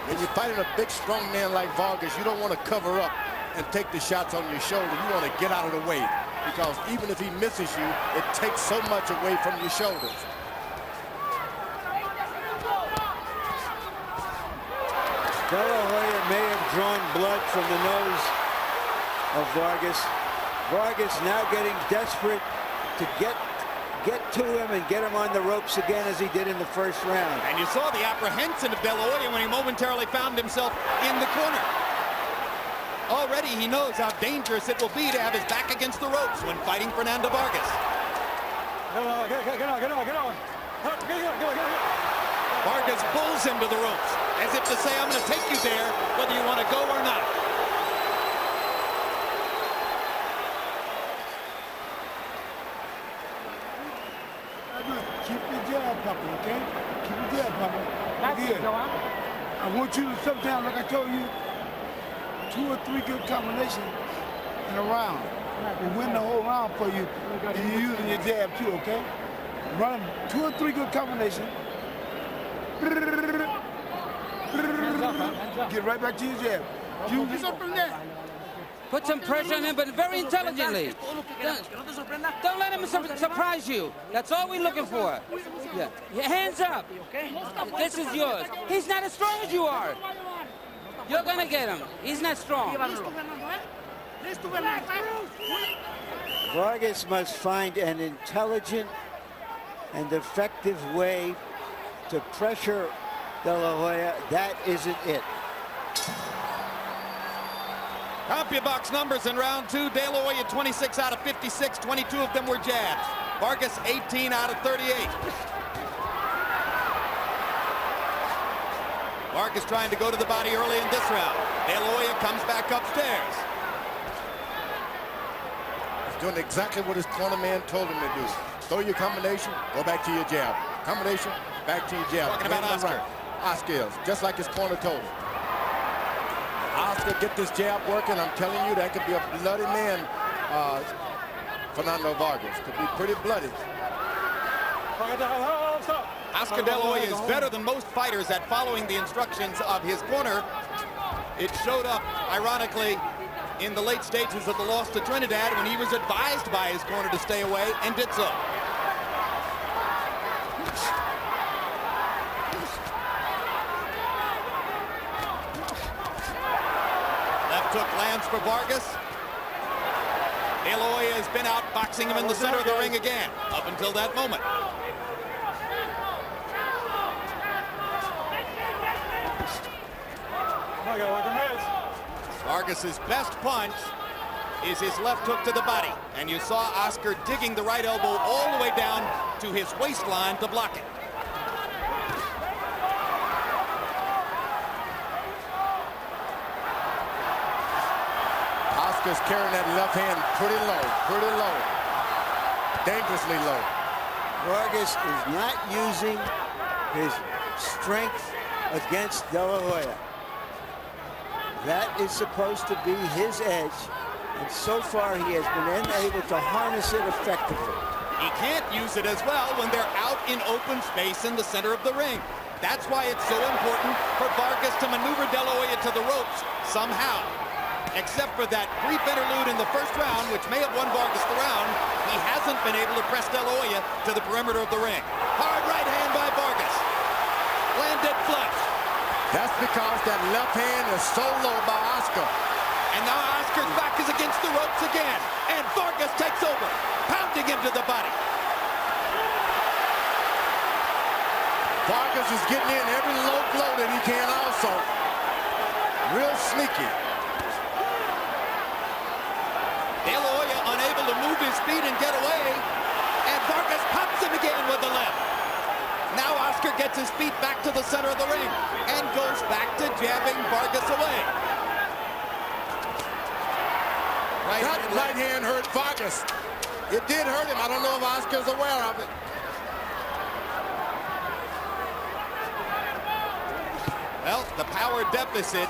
Speaker 9: When you're fighting a big, strong man like Vargas, you don't want to cover up and take the shots on your shoulder. You want to get out of the way, because even if he misses you, it takes so much away from your shoulders.
Speaker 8: De La Hoya may have drawn blood from the nose of Vargas. Vargas now getting desperate to get to him and get him on the ropes again as he did in the first round.
Speaker 7: And you saw the apprehension of De La Hoya when he momentarily found himself in the corner. Already he knows how dangerous it will be to have his back against the ropes when fighting Fernando Vargas. Vargas pulls him to the ropes, as if to say, I'm going to take you there, whether you want to go or not.
Speaker 11: Keep your jab pumping, okay? Keep your jab pumping. That's it, I want you to sometimes, like I told you, 2 or 3 good combinations in a round. To win the whole round for you, and you're using your jab too, okay? Run 2 or 3 good combinations. Get right back to your jab. Use it from there.
Speaker 14: Put some pressure on him, but very intelligently. Don't let him surprise you. That's all we're looking for. Yeah. Your hands up. This is yours. He's not as strong as you are. You're going to get him. He's not strong.
Speaker 8: Vargas must find an intelligent and effective way to pressure De La Hoya. That isn't it.
Speaker 7: CompuBox numbers in round 2. De La Hoya 26 out of 56. 22 of them were jabs. Vargas 18 out of 38. Vargas trying to go to the body early in this round. De La Hoya comes back upstairs.
Speaker 9: He's doing exactly what his corner man told him to do. Throw your combination, go back to your jab. Combination, back to your jab.
Speaker 7: Talking about Oscar.
Speaker 9: Oscar is, just like his corner told him. Oscar, get this jab working. I'm telling you, that could be a bloody man, Fernando Vargas. Could be pretty bloody.
Speaker 7: Oscar De La Hoya is better than most fighters at following the instructions of his corner. It showed up, ironically, in the late stages of the loss to Trinidad when he was advised by his corner to stay away and did so. Hook lands for Vargas. De La Hoya has been outboxing him in the center of the ring again, up until that moment. Vargas's best punch is his left hook to the body, and you saw Oscar digging the right elbow all the way down to his waistline to block it.
Speaker 9: Oscar's carrying that left hand pretty low, dangerously low.
Speaker 8: Vargas is not using his strength against De La Hoya. That is supposed to be his edge, and so far he has been unable to harness it effectively.
Speaker 7: He can't use it as well when they're out in open space in the center of the ring. That's why it's so important for Vargas to maneuver De La Hoya to the ropes somehow. Except for that brief interlude in the first round, which may have won Vargas the round, he hasn't been able to press De La Hoya to the perimeter of the ring. Hard right hand by Vargas. Landed flush.
Speaker 9: That's because that left hand is so low by Oscar.
Speaker 7: And now Oscar's back is against the ropes again. And Vargas takes over, pounding him to the body.
Speaker 9: Vargas is getting in every low blow that he can also. Real sneaky.
Speaker 7: De La Hoya unable to move his feet and get away. And Vargas pops him again with the left. Now Oscar gets his feet back to the center of the ring and goes back to jabbing Vargas away.
Speaker 9: That right hand hurt Vargas. It did hurt him. I don't know if Oscar's aware of it.
Speaker 7: Well, the power deficit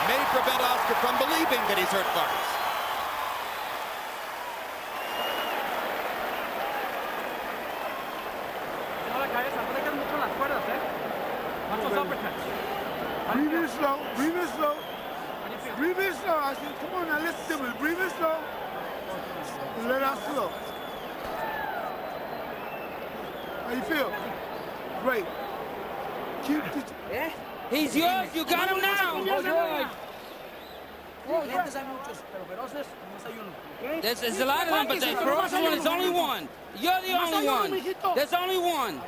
Speaker 7: may prevent Oscar from believing that he's hurt Vargas.
Speaker 11: Breathe in slow, breathe in slow. Breathe in slow. I said, come on now, listen to me. Breathe in slow. And let out slow. How you feel? Great. Keep the...
Speaker 14: He's yours. You got him now. There's a lot of them, but the first one is only one. You're the only one. There's only one.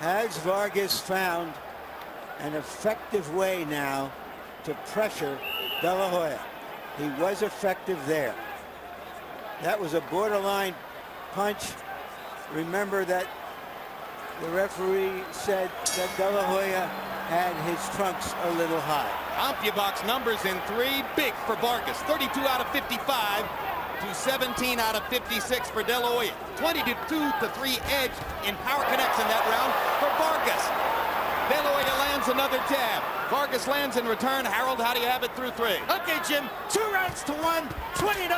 Speaker 8: Has Vargas found an effective way now to pressure De La Hoya? He was effective there. That was a borderline punch. Remember that the referee said that De La Hoya had his trunks a little high.
Speaker 7: CompuBox numbers in 3, big for Vargas. 32 out of 55 to 17 out of 56 for De La Hoya. 22 to 3 edge in power connects in that round for Vargas. De La Hoya lands another jab. Vargas lands in return. Harold, how do you have it through 3?
Speaker 10: Okay, Jim, 2 rounds to 1, 29-28,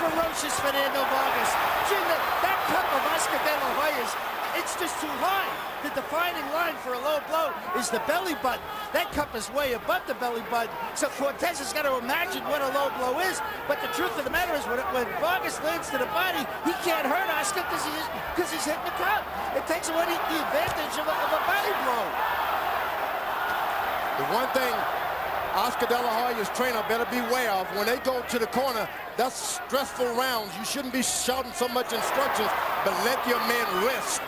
Speaker 10: ferocious Fernando Vargas. Jim, that cup of Oscar De La Hoya's, it's just too high. The defining line for a low blow is the belly button. That cup is way above the belly button. So Cortez has got to imagine what a low blow is. But the truth of the matter is when Vargas lands to the body, he can't hurt Oscar because he's hitting the cup. It takes away the advantage of a body blow.
Speaker 9: The one thing Oscar De La Hoya's trainer better beware of, when they go to the corner, that's stressful rounds. You shouldn't be shouting so much instructions, but let your men rest.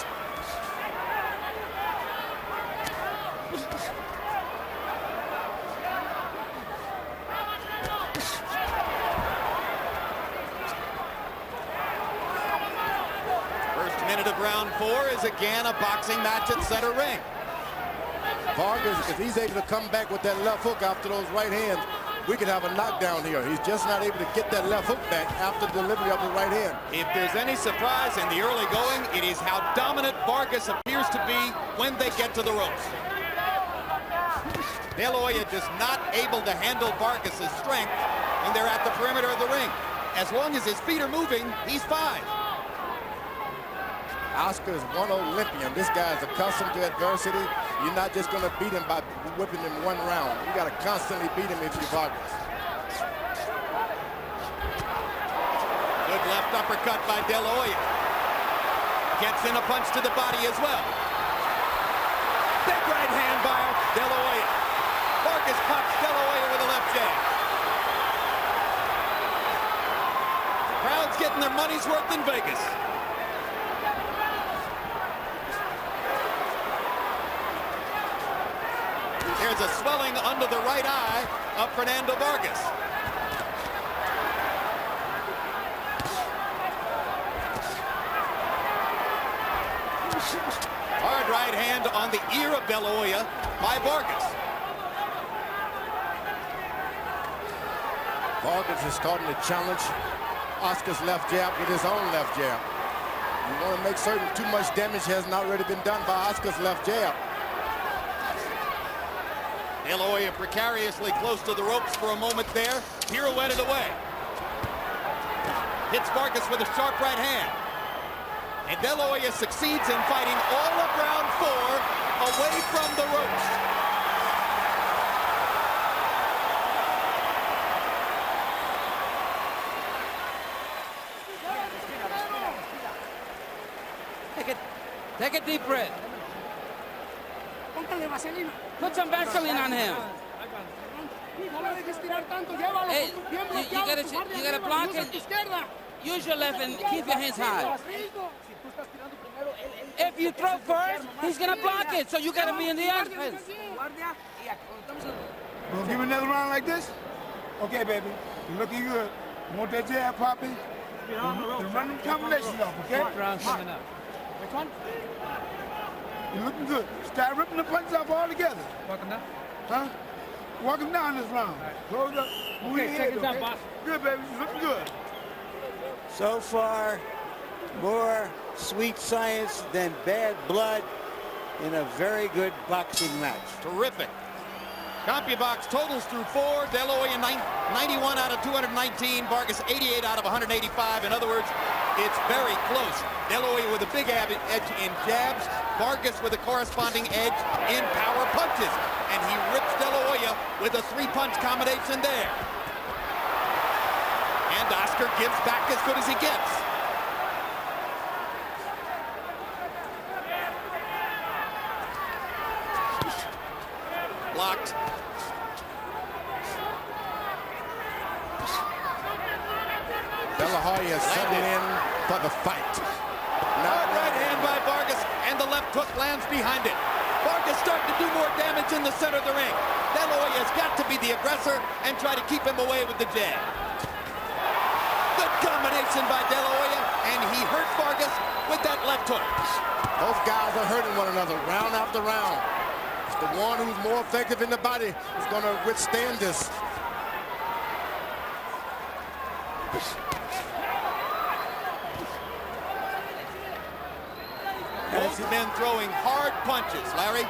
Speaker 7: First minute of round 4 is again a boxing match at center ring.
Speaker 9: Vargas, if he's able to come back with that left hook after those right hands, we could have a knockdown here. He's just not able to get that left hook back after delivery of the right hand.
Speaker 7: If there's any surprise in the early going, it is how dominant Vargas appears to be when they get to the ropes. De La Hoya just not able to handle Vargas' strength when they're at the perimeter of the ring. As long as his feet are moving, he's fine.
Speaker 9: Oscar is one Olympian. This guy is accustomed to adversity. You're not just going to beat him by whipping him one round. You got to constantly beat him if you're Vargas.
Speaker 7: Good left uppercut by De La Hoya. Gets in a punch to the body as well. Big right hand by De La Hoya. Vargas pops De La Hoya with a left jab. Crowd's getting their money's worth in Vegas. There's a swelling under the right eye of Fernando Vargas. Hard right hand on the ear of De La Hoya by Vargas.
Speaker 9: Vargas is starting to challenge Oscar's left jab with his own left jab. You want to make certain too much damage has not already been done by Oscar's left jab.
Speaker 7: De La Hoya precariously close to the ropes for a moment there. Pirouetted away. Hits Vargas with a sharp right hand. And De La Hoya succeeds in fighting all of round 4 away from the ropes.
Speaker 14: Take a deep breath. Put some Vaseline on him. Hey, you gotta block it. Use your left and keep your hands high. If you throw first, he's gonna block it, so you gotta be in the offense.
Speaker 11: Gonna give me another round like this? Okay, baby. You're looking good. You want that jab popping? Run them combinations off, okay?
Speaker 10: Round coming up. Which one?
Speaker 11: You're looking good. Start ripping the punches off all together.
Speaker 10: Walk him down.
Speaker 11: Huh? Walk him down this round. Close up. Move your head,
Speaker 10: seconds out,
Speaker 11: okay?
Speaker 10: boss.
Speaker 11: Good, baby. You're looking good.
Speaker 8: So far, more sweet science than bad blood in a very good boxing match.
Speaker 7: Terrific. CompuBox totals through 4. De La Hoya 91 out of 219. Vargas 88 out of 185. In other words, it's very close. De La Hoya with a big edge in jabs. Vargas with a corresponding edge in power punches. And he rips De La Hoya with a 3-punch combination there. And Oscar gives back as good as he gets. Blocked.
Speaker 9: De La Hoya is settling in for the fight.
Speaker 7: Hard right hand by Vargas, and the left hook lands behind it. Vargas starting to do more damage in the center of the ring. De La Hoya's got to be the aggressor and try to keep him away with the jab. Good combination by De La Hoya, and he hurt Vargas with that left hook.
Speaker 9: Both guys are hurting one another round after round. It's the one who's more effective in the body is going to withstand this.
Speaker 7: Both men throwing hard punches, Larry.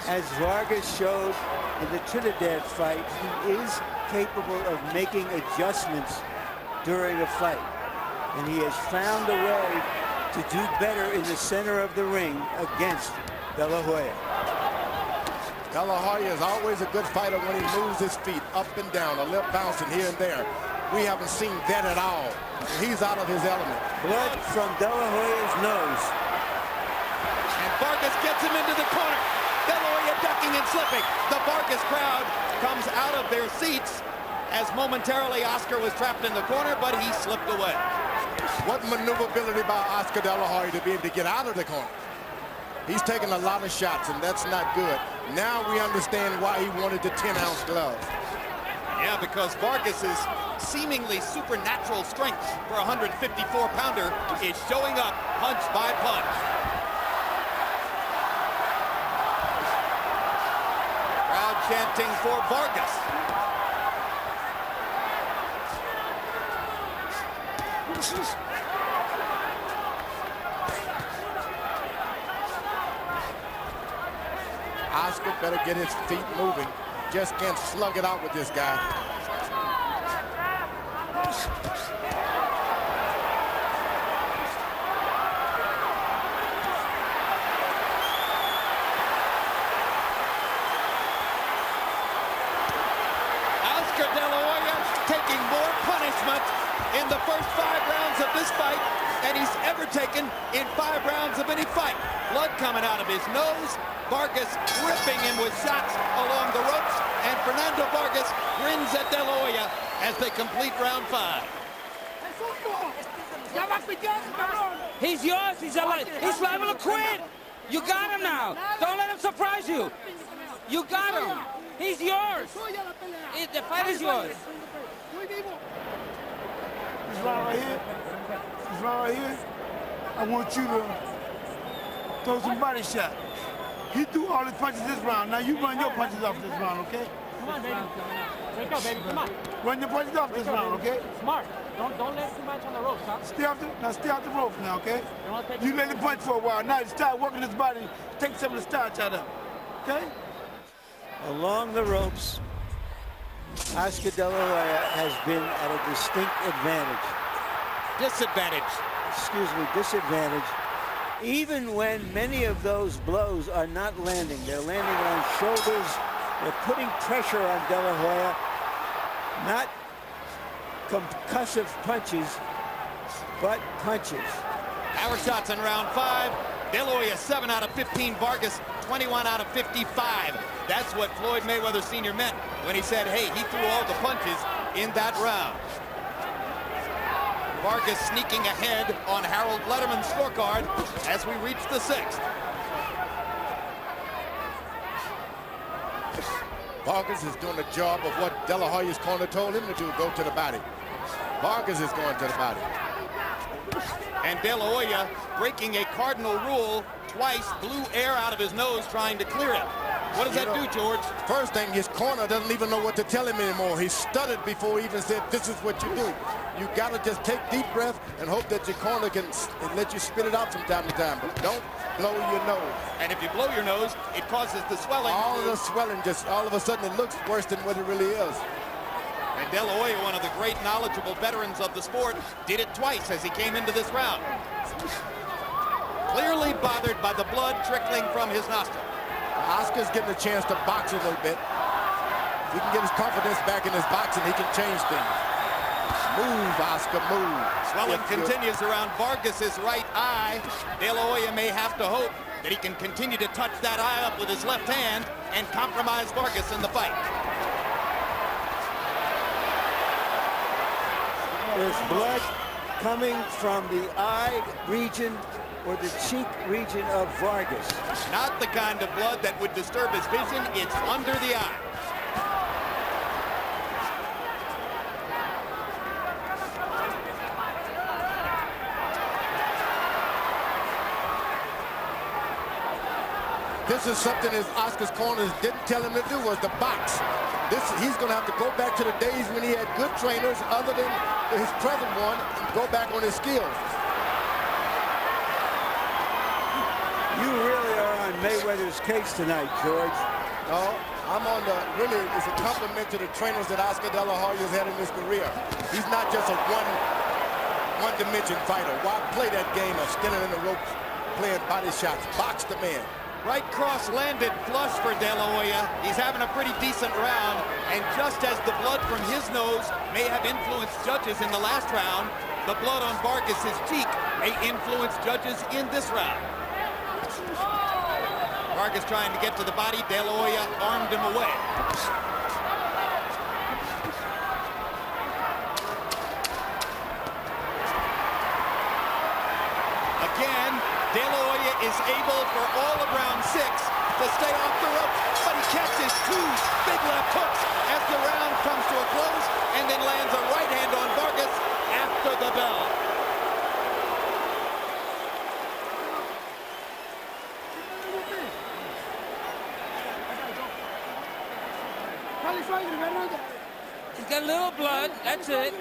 Speaker 8: As Vargas showed in the Trinidad fight, he is capable of making adjustments during a fight. And he has found a way to do better in the center of the ring against De La Hoya.
Speaker 9: De La Hoya is always a good fighter when he moves his feet up and down, a little bouncing here and there. We haven't seen that at all. He's out of his element.
Speaker 8: Blood from De La Hoya's nose.
Speaker 7: And Vargas gets him into the corner. De La Hoya ducking and slipping. The Vargas crowd comes out of their seats as momentarily Oscar was trapped in the corner, but he slipped away.
Speaker 9: What maneuverability by Oscar De La Hoya to be able to get out of the corner. He's taking a lot of shots, and that's not good. Now we understand why he wanted the 10-ounce gloves.
Speaker 7: Yeah, because Vargas's seemingly supernatural strength for a 154-pounder is showing up punch by punch. Crowd chanting for Vargas.
Speaker 9: Oscar better get his feet moving. Just can't slug it out with this guy.
Speaker 7: Oscar De La Hoya taking more punishment in the first 5 rounds of this fight than he's ever taken in 5 rounds of any fight. Blood coming out of his nose. Vargas ripping him with shots along the ropes, and Fernando Vargas grins at De La Hoya as they complete round 5.
Speaker 14: He's yours. He's liable to quit. You got him now. Don't let him surprise you. You got him. He's yours. The fight is yours.
Speaker 11: This round right here, I want you to throw some body shot. He threw all his punches this round. Now you run your punches off this round, okay?
Speaker 10: Come on, baby. Let's go, baby. Come on.
Speaker 11: Run your punches off this round, okay?
Speaker 10: Smart. Don't let too much on the ropes, huh?
Speaker 11: Stay off the ropes now, okay? You let him punch for a while. Now you start working his body. Take some of the starch out of him, okay?
Speaker 8: Along the ropes, Oscar De La Hoya has been at a distinct advantage. Disadvantage. Even when many of those blows are not landing, they're landing on shoulders, they're putting pressure on De La Hoya, not concussive punches, but punches.
Speaker 7: Power shots in round 5. De La Hoya 7 out of 15. Vargas 21 out of 55. That's what Floyd Mayweather Sr. meant when he said, hey, he threw all the punches in that round. Vargas sneaking ahead on Harold Letterman's scorecard as we reach the 6th.
Speaker 9: Vargas is doing the job of what De La Hoya's corner told him to do, go to the body. Vargas is going to the body.
Speaker 7: And De La Hoya breaking a cardinal rule twice, blew air out of his nose trying to clear it. What does that do, George?
Speaker 9: First thing, his corner doesn't even know what to tell him anymore. He stuttered before he even said, this is what you do. You got to just take deep breath and hope that your corner can let you spit it out from time to time. But don't blow your nose.
Speaker 7: And if you blow your nose, it causes the swelling.
Speaker 9: All of the swelling, just all of a sudden it looks worse than what it really is.
Speaker 7: And De La Hoya, one of the great knowledgeable veterans of the sport, did it twice as he came into this round. Clearly bothered by the blood trickling from his nostril.
Speaker 9: Oscar's getting a chance to box a little bit. If he can get his confidence back in his boxing, he can change things. Move, Oscar, move.
Speaker 7: Swelling continues around Vargas's right eye. De La Hoya may have to hope that he can continue to touch that eye up with his left hand and compromise Vargas in the fight.
Speaker 8: There's blood coming from the eye region or the cheek region of Vargas.
Speaker 7: Not the kind of blood that would disturb his vision. It's under the eye.
Speaker 9: This is something that Oscar's corners didn't tell him to do, was the box. He's going to have to go back to the days when he had good trainers other than his present one and go back on his skills.
Speaker 8: You really are on Mayweather's case tonight, George.
Speaker 9: No, I'm on the, really, it's a compliment to the trainers that Oscar De La Hoya's had in his career. He's not just a one-dimension fighter. Why play that game of standing in the ropes, playing body shots, box the man?
Speaker 7: Right cross landed flush for De La Hoya. He's having a pretty decent round, and just as the blood from his nose may have influenced judges in the last round, the blood on Vargas's cheek may influence judges in this round. Vargas trying to get to the body. De La Hoya armed him away. Again, De La Hoya is able for all of round 6 to stay off the ropes, but he catches 2 big left hooks as the round comes to a close and then lands a right hand on Vargas after the bell.
Speaker 14: He's got a little blood, that's it.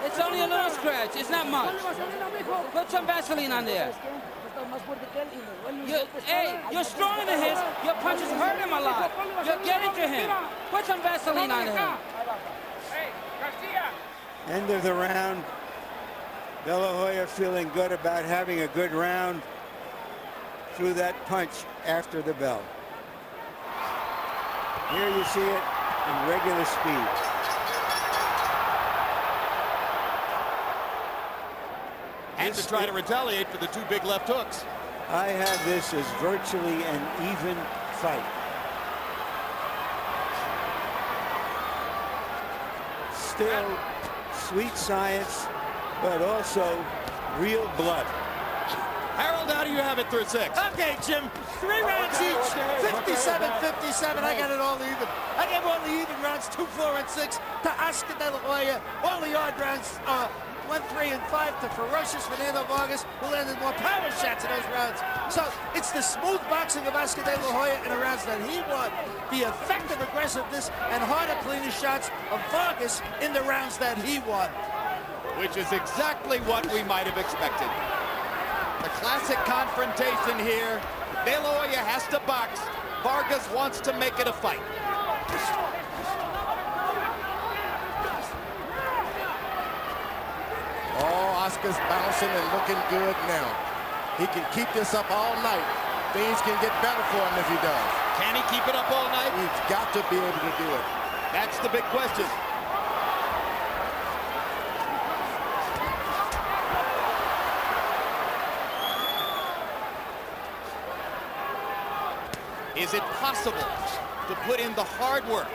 Speaker 14: It's only a little scratch, it's not much. Put some Vaseline on there. You're stronger than his. Your punches hurt him a lot. You're getting to him. Put some Vaseline on him.
Speaker 8: End of the round. De La Hoya feeling good about having a good round through that punch after the bell. Here you see it in regular speed.
Speaker 7: And to try to retaliate for the 2 big left hooks.
Speaker 8: I have this as virtually an even fight. Still sweet science, but also real blood.
Speaker 7: Harold, how do you have it through 6?
Speaker 10: Okay, Jim. 3 rounds each. 57-57. I got it all even. I gave all the even rounds 2, 4, and 6 to Oscar De La Hoya. All the odd rounds 1, 3, and 5 to ferocious Fernando Vargas, who landed more power shots in those rounds. So it's the smooth boxing of Oscar De La Hoya in the rounds that he won. The effective aggressiveness and harder, cleaner shots of Vargas in the rounds that he won.
Speaker 7: Which is exactly what we might have expected. The classic confrontation here. De La Hoya has to box. Vargas wants to make it a fight.
Speaker 9: Oh, Oscar's bouncing and looking good now. He can keep this up all night. Things can get better for him if he does.
Speaker 7: Can he keep it up all night?
Speaker 9: He's got to be able to do it.
Speaker 7: That's the big question. Is it possible to put in the hard work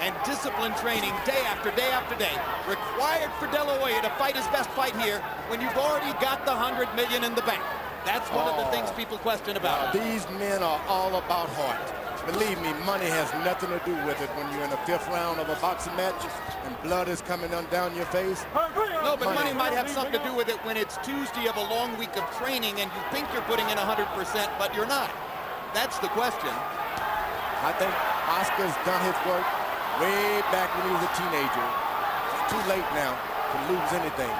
Speaker 7: and disciplined training day after day after day required for De La Hoya to fight his best fight here when you've already got the $100 million in the bank? That's one of the things people question about.
Speaker 9: These men are all about heart. Believe me, money has nothing to do with it when you're in the 5th round of a boxing match and blood is coming down your face.
Speaker 7: No, but money might have something to do with it when it's Tuesday of a long week of training and you think you're putting in 100%, but you're not. That's the question.
Speaker 9: I think Oscar's done his work way back when he was a teenager. It's too late now to lose anything.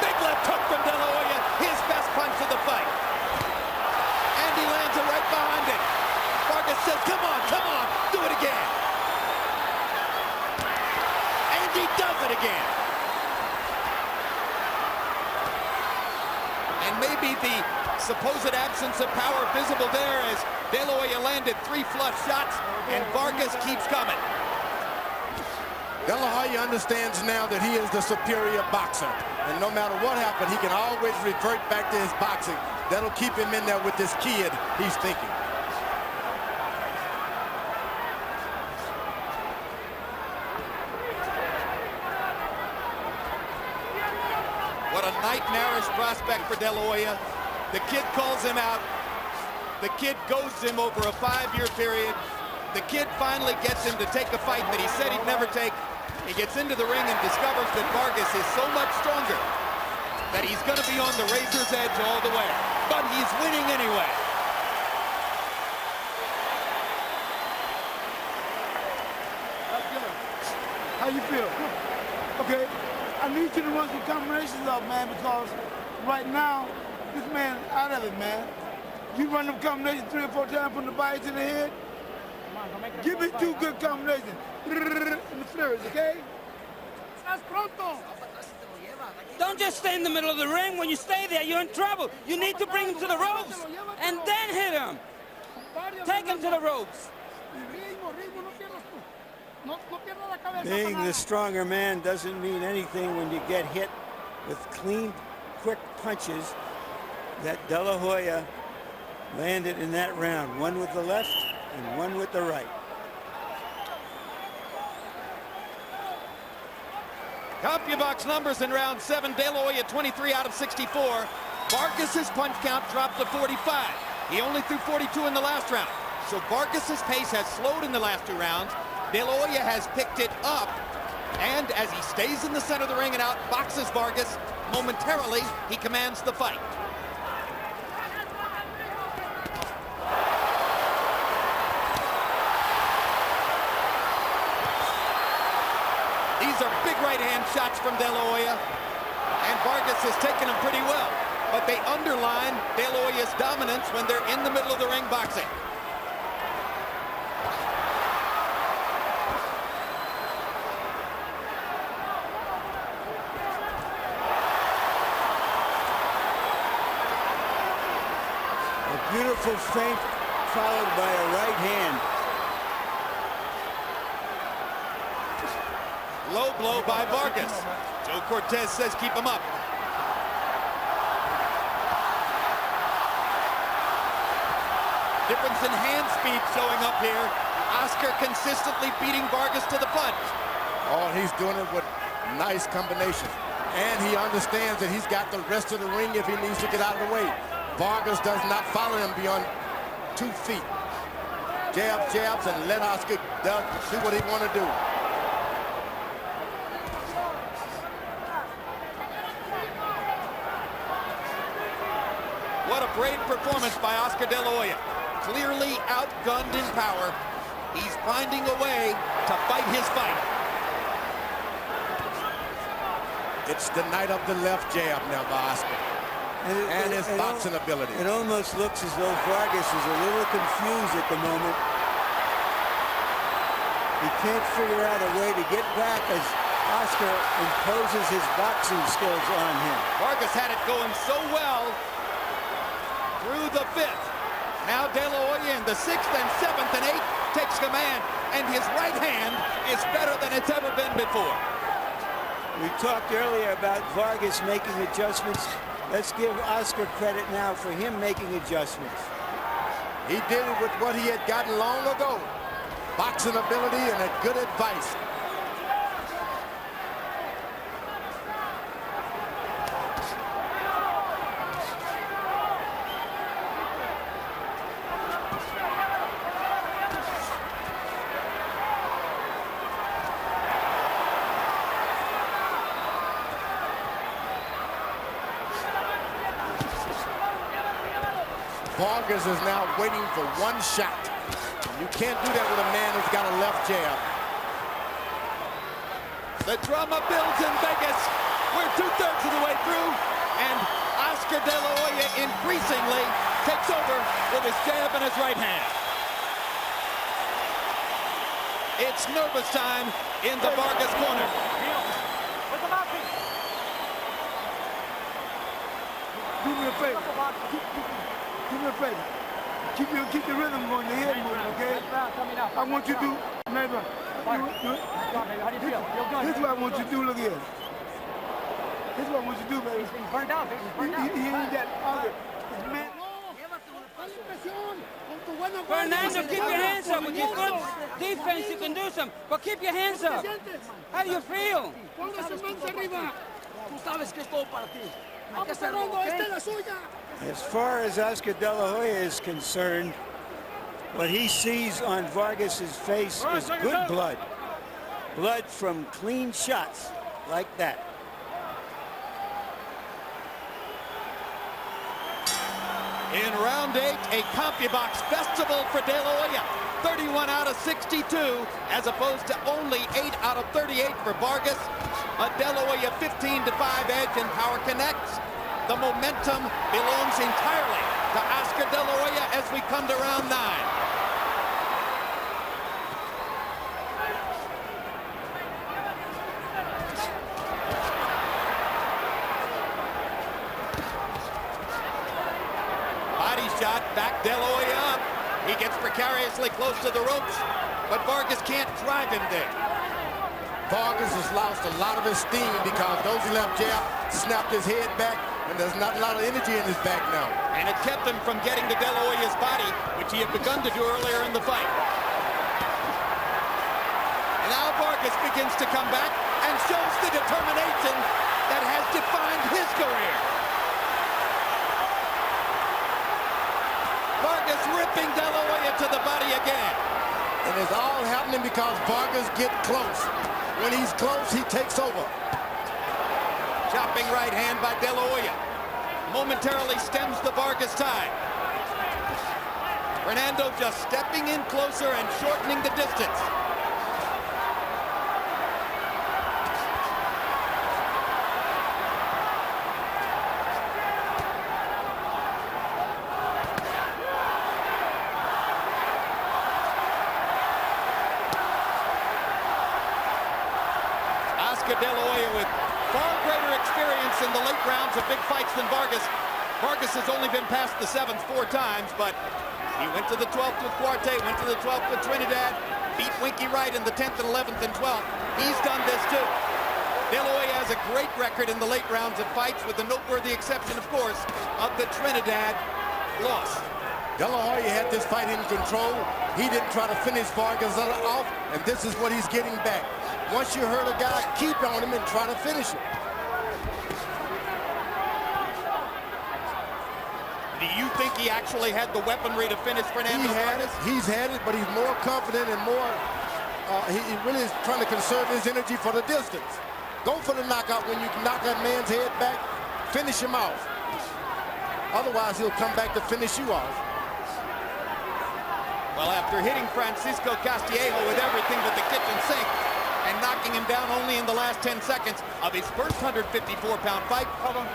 Speaker 7: Big left hook from De La Hoya, his best punch of the fight. And he lands it right behind it. Vargas says, come on, do it again. And he does it again. And maybe the supposed absence of power visible there as De La Hoya landed 3 flush shots and Vargas keeps coming.
Speaker 9: De La Hoya understands now that he is the superior boxer. And no matter what happened, he can always revert back to his boxing. That'll keep him in there with this kid he's thinking.
Speaker 7: What a nightmarish prospect for De La Hoya. The kid calls him out. The kid goads him over a 5-year period. The kid finally gets him to take a fight that he said he'd never take. He gets into the ring and discovers that Vargas is so much stronger that he's going to be on the razor's edge all the way. But he's winning anyway.
Speaker 11: How you feel? Okay, I need you to run some combinations up, man, because right now, this man out of it, man. You run them combinations 3 or 4 times from the body to the head. Give me 2 good combinations in the flurries, okay?
Speaker 14: Don't just stay in the middle of the ring. When you stay there, you're in trouble. You need to bring him to the ropes and then hit him. Take him to the ropes.
Speaker 8: Being the stronger man doesn't mean anything when you get hit with clean, quick punches that De La Hoya landed in that round. One with the left and one with the right.
Speaker 7: CompuBox numbers in round 7. De La Hoya 23 out of 64. Vargas's punch count dropped to 45. He only threw 42 in the last round. So Vargas's pace has slowed in the last 2 rounds. De La Hoya has picked it up. And as he stays in the center of the ring and outboxes Vargas, momentarily he commands the fight. These are big right-hand shots from De La Hoya, and Vargas has taken them pretty well. But they underline De La Hoya's dominance when they're in the middle of the ring boxing.
Speaker 8: A beautiful feint followed by a right hand.
Speaker 7: Low blow by Vargas. Joe Cortez says keep him up. Difference in hand speed showing up here. Oscar consistently beating Vargas to the punch.
Speaker 9: Oh, he's doing it with nice combinations. And he understands that he's got the rest of the ring if he needs to get out of the way. Vargas does not follow him beyond 2 feet. Jabs, and let Oscar do what he want to do.
Speaker 7: What a brave performance by Oscar De La Hoya. Clearly outgunned in power. He's finding a way to fight his fight.
Speaker 9: It's the night of the left jab now by Oscar. And his boxing ability.
Speaker 8: It almost looks as though Vargas is a little confused at the moment. He can't figure out a way to get back as Oscar imposes his boxing skills on him.
Speaker 7: Vargas had it going so well through the 5th. Now De La Hoya in the 6th and 7th and 8th takes command, and his right hand is better than it's ever been before.
Speaker 8: We talked earlier about Vargas making adjustments let's give Oscar credit now for him making adjustments.
Speaker 9: He did it with what he had gotten long ago. Boxing ability and a good advice. Vargas is now waiting for one shot. You can't do that with a man who's got a left jab.
Speaker 7: The drama builds in Vegas. We're 2/3 of the way through, and Oscar De La Hoya increasingly takes over with his jab in his right hand. It's nervous time in the Vargas corner.
Speaker 11: Do me a favor. Do me a favor. Keep the rhythm going, the head moving, okay? I want you to do, maybe. Here's what I want you to do, look here. Here's what I want you to do, baby. He's burned out, baby. He ain't that other. Man.
Speaker 14: Fernando, keep your hands up. With your good defense, you can do some. But keep your hands up. How do you feel?
Speaker 8: As far as Oscar De La Hoya is concerned, what he sees on Vargas's face is good blood. Blood from clean shots like that.
Speaker 7: In round 8, a CompuBox festival for De La Hoya. 31 out of 62, as opposed to only 8 out of 38 for Vargas. A De La Hoya 15-5 edge in Power Connects. The momentum belongs entirely to Oscar De La Hoya as we come to round 9. Body shot, back De La Hoya up. He gets precariously close to the ropes, but Vargas can't drive him there.
Speaker 9: Vargas has lost a lot of his steam because those left jab snapped his head back, and there's not a lot of energy in his back now.
Speaker 7: And it kept him from getting to De La Hoya's body, which he had begun to do earlier in the fight. And now Vargas begins to come back and shows the determination that has defined his career. Vargas ripping De La Hoya to the body again.
Speaker 9: And it's all happening because Vargas gets close. When he's close, he takes over.
Speaker 7: Chopping right hand by De La Hoya. Momentarily stems the Vargas tide. Fernando just stepping in closer and shortening the distance. Oscar De La Hoya with far greater experience in the late rounds of big fights than Vargas. Vargas has only been past the 7th 4 times, but he went to the 12th with Cuarte, went to the 12th with Trinidad, beat Winky Wright in the 10th and 11th and 12th. He's done this too. De La Hoya has a great record in the late rounds of fights, with the noteworthy exception, of course, of the Trinidad loss.
Speaker 9: De La Hoya had this fight in control. He didn't try to finish Vargas off, and this is what he's getting back. Once you hurt a guy, keep on him and try to finish him.
Speaker 7: Do you think he actually had the weaponry to finish Fernando Vargas?
Speaker 9: He's had it, but he's more confident and more, he really is trying to conserve his energy for the distance. Go for the knockout when you can knock that man's head back, finish him off. Otherwise, he'll come back to finish you off.
Speaker 7: Well, after hitting Francisco Castillejo with everything but the kitchen sink and knocking him down only in the last 10 seconds of his first 154-pound fight,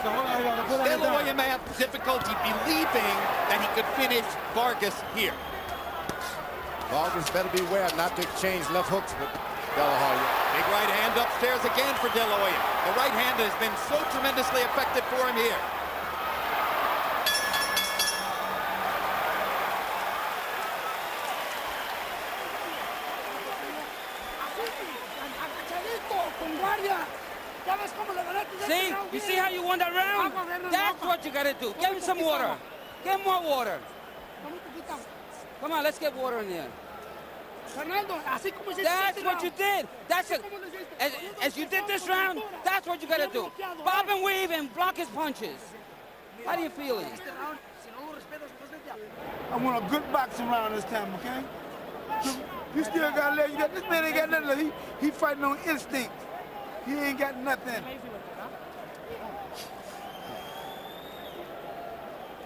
Speaker 7: De La Hoya may have difficulty believing that he could finish Vargas here.
Speaker 9: Vargas better beware not to exchange left hooks with De La Hoya.
Speaker 7: Big right hand upstairs again for De La Hoya. The right hand has been so tremendously effective for him here.
Speaker 14: See? You see how you won that round? That's what you got to do. Give him some water. Give him more water. Come on, let's get water in there. That's what you did. That's it. As you did this round, that's what you got to do. Bob and weave and block his punches. How do you feel?
Speaker 11: I want a good boxing round this time, okay? You still got legs. This man ain't got nothing. He fighting on instinct. He ain't got nothing.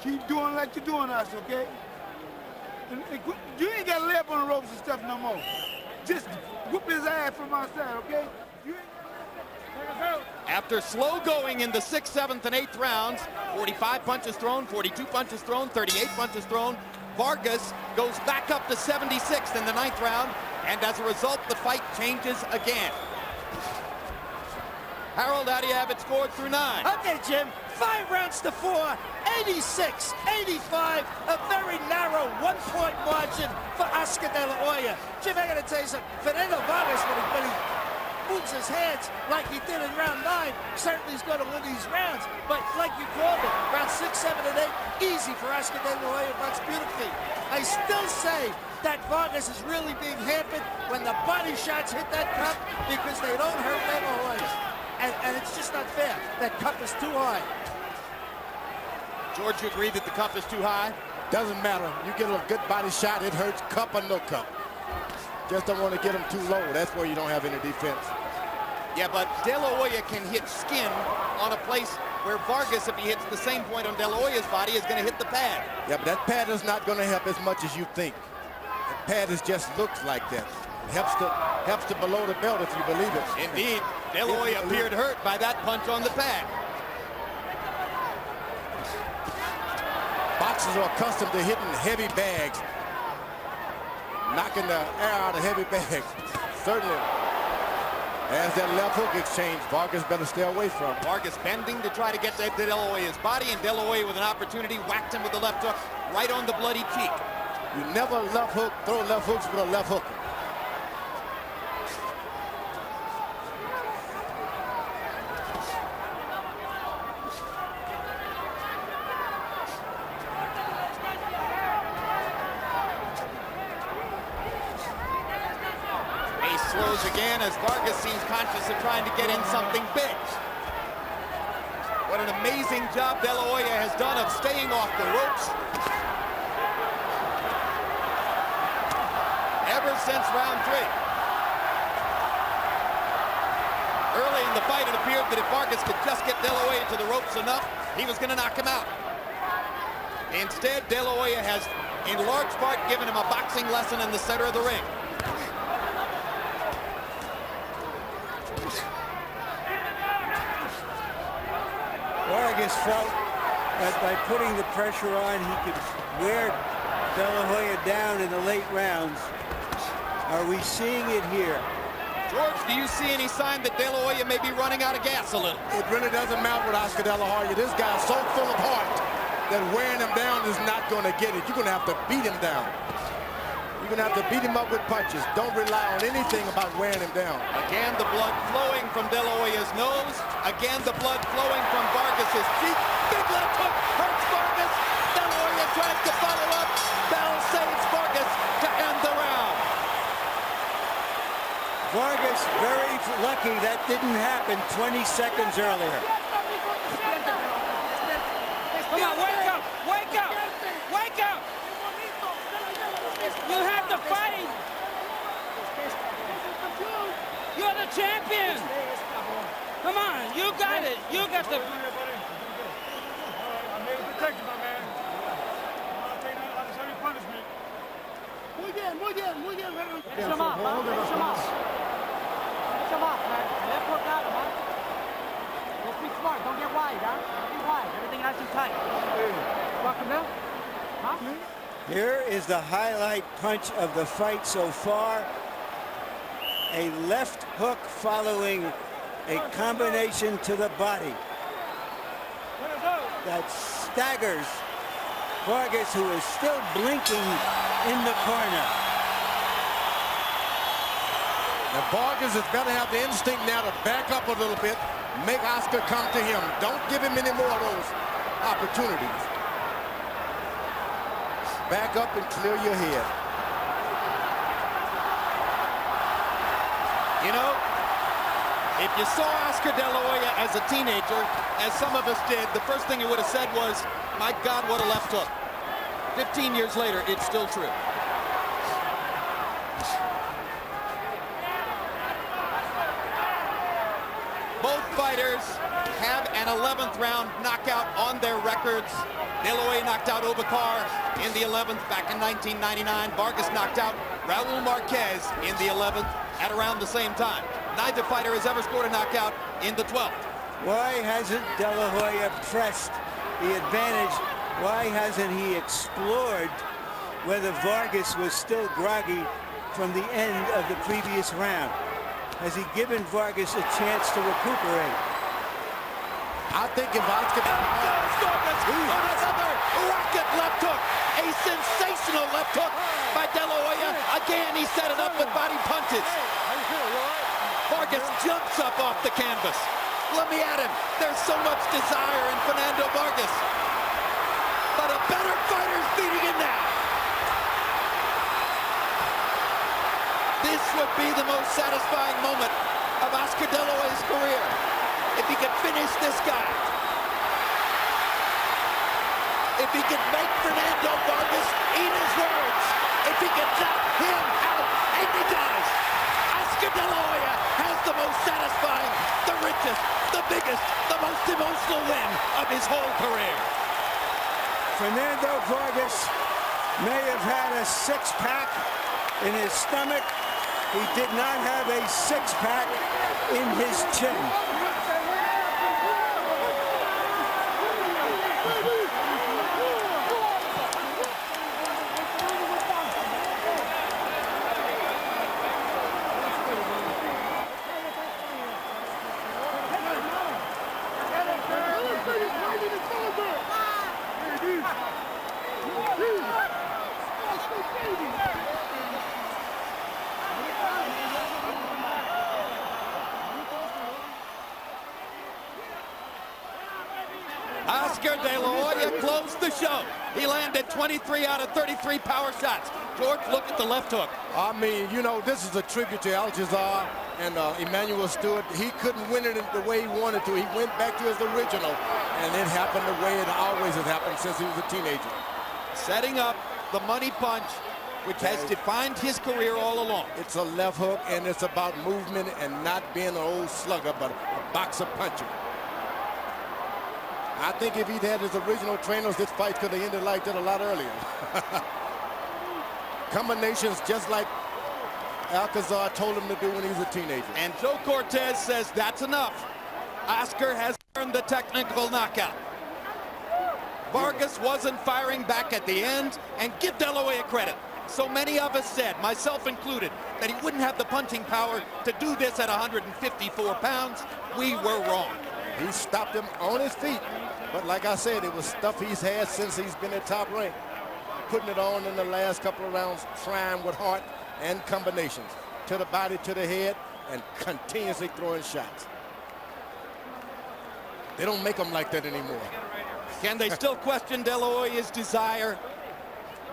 Speaker 11: Keep doing like you're doing us, okay? And you ain't got to lay up on the ropes and stuff no more. Just whoop his ass from outside, okay?
Speaker 7: After slow going in the 6th, 7th, and 8th rounds, 45 punches thrown, 42 punches thrown, 38 punches thrown, Vargas goes back up to 76th in the 9th round, and as a result, the fight changes again. Harold, how do you have it scored through 9?
Speaker 10: Okay, Jim, 5 rounds to 4, 86, 85, a very narrow 1-point margin for Oscar De La Hoya. Jim, I gotta tell you something, Fernando Vargas, when he moves his hands like he did in round 9, certainly is going to win these rounds. But like you called it, round 6, 7, and 8, easy for Oscar De La Hoya, runs beautifully. I still say that Vargas is really being hampered when the body shots hit that cup because they don't hurt De La Hoya. And it's just not fair. That cup is too high.
Speaker 7: George, you agree that the cup is too high?
Speaker 9: Doesn't matter. You get a good body shot, it hurts, cup or no cup. Just don't want to get them too low. That's where you don't have any defense.
Speaker 7: Yeah, but De La Hoya can hit skin on a place where Vargas, if he hits the same point on De La Hoya's body, is going to hit the pad.
Speaker 9: Yeah, but that pad is not going to help as much as you think. The pad just looks like that. It helps to below the belt if you believe it.
Speaker 7: Indeed, De La Hoya appeared hurt by that punch on the pad.
Speaker 9: Boxers are accustomed to hitting heavy bags, knocking the air out of heavy bags. Certainly, as that left hook exchange, Vargas better stay away from.
Speaker 7: Vargas bending to try to get to De La Hoya's body, and De La Hoya with an opportunity whacked him with the left hook right on the bloody cheek.
Speaker 9: You never left hook, throw left hooks with a left hook.
Speaker 7: Slows again as Vargas seems conscious of trying to get in something big. What an amazing job De La Hoya has done of staying off the ropes. Ever since round 3. Early in the fight, it appeared that if Vargas could just get De La Hoya to the ropes enough, he was going to knock him out. Instead, De La Hoya has, in large part, given him a boxing lesson in the center of the ring.
Speaker 8: Vargas felt that by putting the pressure on, he could wear De La Hoya down in the late rounds. Are we seeing it here?
Speaker 7: George, do you see any sign that De La Hoya may be running out of gas a little?
Speaker 9: It really doesn't matter with Oscar De La Hoya. This guy's so full of heart that wearing him down is not going to get it. You're going to have to beat him down. You're going to have to beat him up with punches. Don't rely on anything about wearing him down.
Speaker 7: Again, the blood flowing from De La Hoya's nose. Again, the blood flowing from Vargas's cheek. Big left hook hurts Vargas. De La Hoya tries to follow up. Bell saves Vargas to end the round.
Speaker 8: Vargas very lucky that didn't happen 20 seconds earlier.
Speaker 14: Come on, wake up! Wake up! Wake up! You have to fight! You're the champion! Come on, you got it! You got the...
Speaker 11: I'm here to protect you, my man. I'm taking out of every punishment. Muy bien, muy bien, muy bien.
Speaker 10: Finish him off, man. Finish him off. Finish him off, man. Left hook out him, huh? Just be smart. Don't get wide, huh? Don't be wide. Everything nice and tight. Welcome, Bill. Huh?
Speaker 8: Here is the highlight punch of the fight so far. A left hook following a combination to the body that staggers Vargas, who is still blinking in the corner.
Speaker 9: Now Vargas has got to have the instinct now to back up a little bit Make Oscar come to him. Don't give him any more of those opportunities. Back up and clear your head.
Speaker 7: You know, if you saw Oscar De La Hoya as a teenager, as some of us did, the first thing you would have said was, my God, what a left hook. 15 years later, it's still true. Both fighters have an 11th round knockout on their records. De La Hoya knocked out Obacar in the 11th back in 1999. Vargas knocked out Raul Marquez in the 11th at around the same time. Neither fighter has ever scored a knockout in the 12th.
Speaker 8: Why hasn't De La Hoya pressed the advantage? Why hasn't he explored whether Vargas was still groggy from the end of the previous round? Has he given Vargas a chance to recuperate?
Speaker 9: I think if Oscar...
Speaker 7: Another rocket left hook. A sensational left hook by De La Hoya. Again, he set it up with body punches. Vargas jumps up off the canvas. Let me at him. There's so much desire in Fernando Vargas. But a better fighter's beating him now. This would be the most satisfying moment of Oscar De La Hoya's career if he could finish this guy. If he could make Fernando Vargas eat his words. If he could knock him out, and he does. Oscar De La Hoya has the most satisfying, the richest, the biggest, the most emotional win of his whole career.
Speaker 8: Fernando Vargas may have had a six-pack in his stomach. He did not have a six-pack in his chin.
Speaker 7: Oscar De La Hoya closed the show. He landed 23 out of 33 power shots. George, look at the left hook.
Speaker 9: I mean, you know, this is a tribute to Alcazar and Emmanuel Stewart. He couldn't win it the way he wanted to. He went back to his original, and it happened the way it always has happened since he was a teenager.
Speaker 7: Setting up the money punch, which has defined his career all along.
Speaker 9: It's a left hook, and it's about movement and not being an old slugger, but a boxer puncher. I think if he'd had his original trainers, this fight could have ended like that a lot earlier. Combinations just like Alcazar told him to do when he was a teenager.
Speaker 7: And Joe Cortez says that's enough. Oscar has earned the technical knockout. Vargas wasn't firing back at the end, and give De La Hoya credit. So many of us said, myself included, that he wouldn't have the punching power to do this at 154 pounds. We were wrong.
Speaker 9: He stopped him on his feet. But like I said, it was stuff he's had since he's been at top rank. Putting it on in the last couple of rounds, trying with heart and combinations. To the body, to the head, and continuously throwing shots. They don't make them like that anymore.
Speaker 7: Can they still question De La Hoya's desire?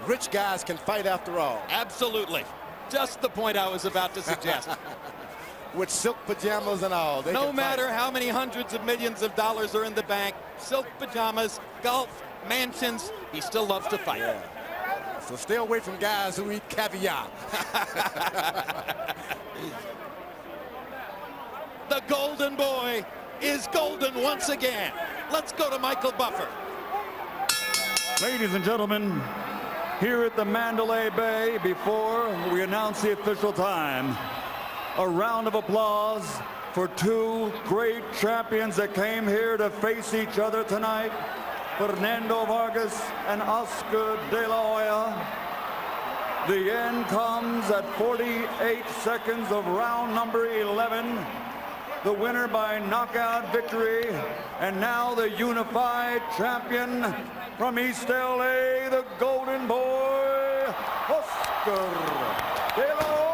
Speaker 9: Rich guys can fight after all.
Speaker 7: Absolutely. Just the point I was about to suggest.
Speaker 9: With silk pajamas and all.
Speaker 7: No matter how many hundreds of millions of dollars are in the bank, silk pajamas, golf, mansions, he still loves to fight.
Speaker 9: Yeah. So stay away from guys who eat caviar.
Speaker 7: The golden boy is golden once again. Let's go to Michael Buffer.
Speaker 13: Ladies and gentlemen, here at the Mandalay Bay, before we announce the official time, a round of applause for two great champions that came here to face each other tonight, Fernando Vargas and Oscar De La Hoya. The end comes at 48 seconds of round number 11. The winner by knockout victory, and now the unified champion from East LA, the Golden Boy, Oscar De La Hoya.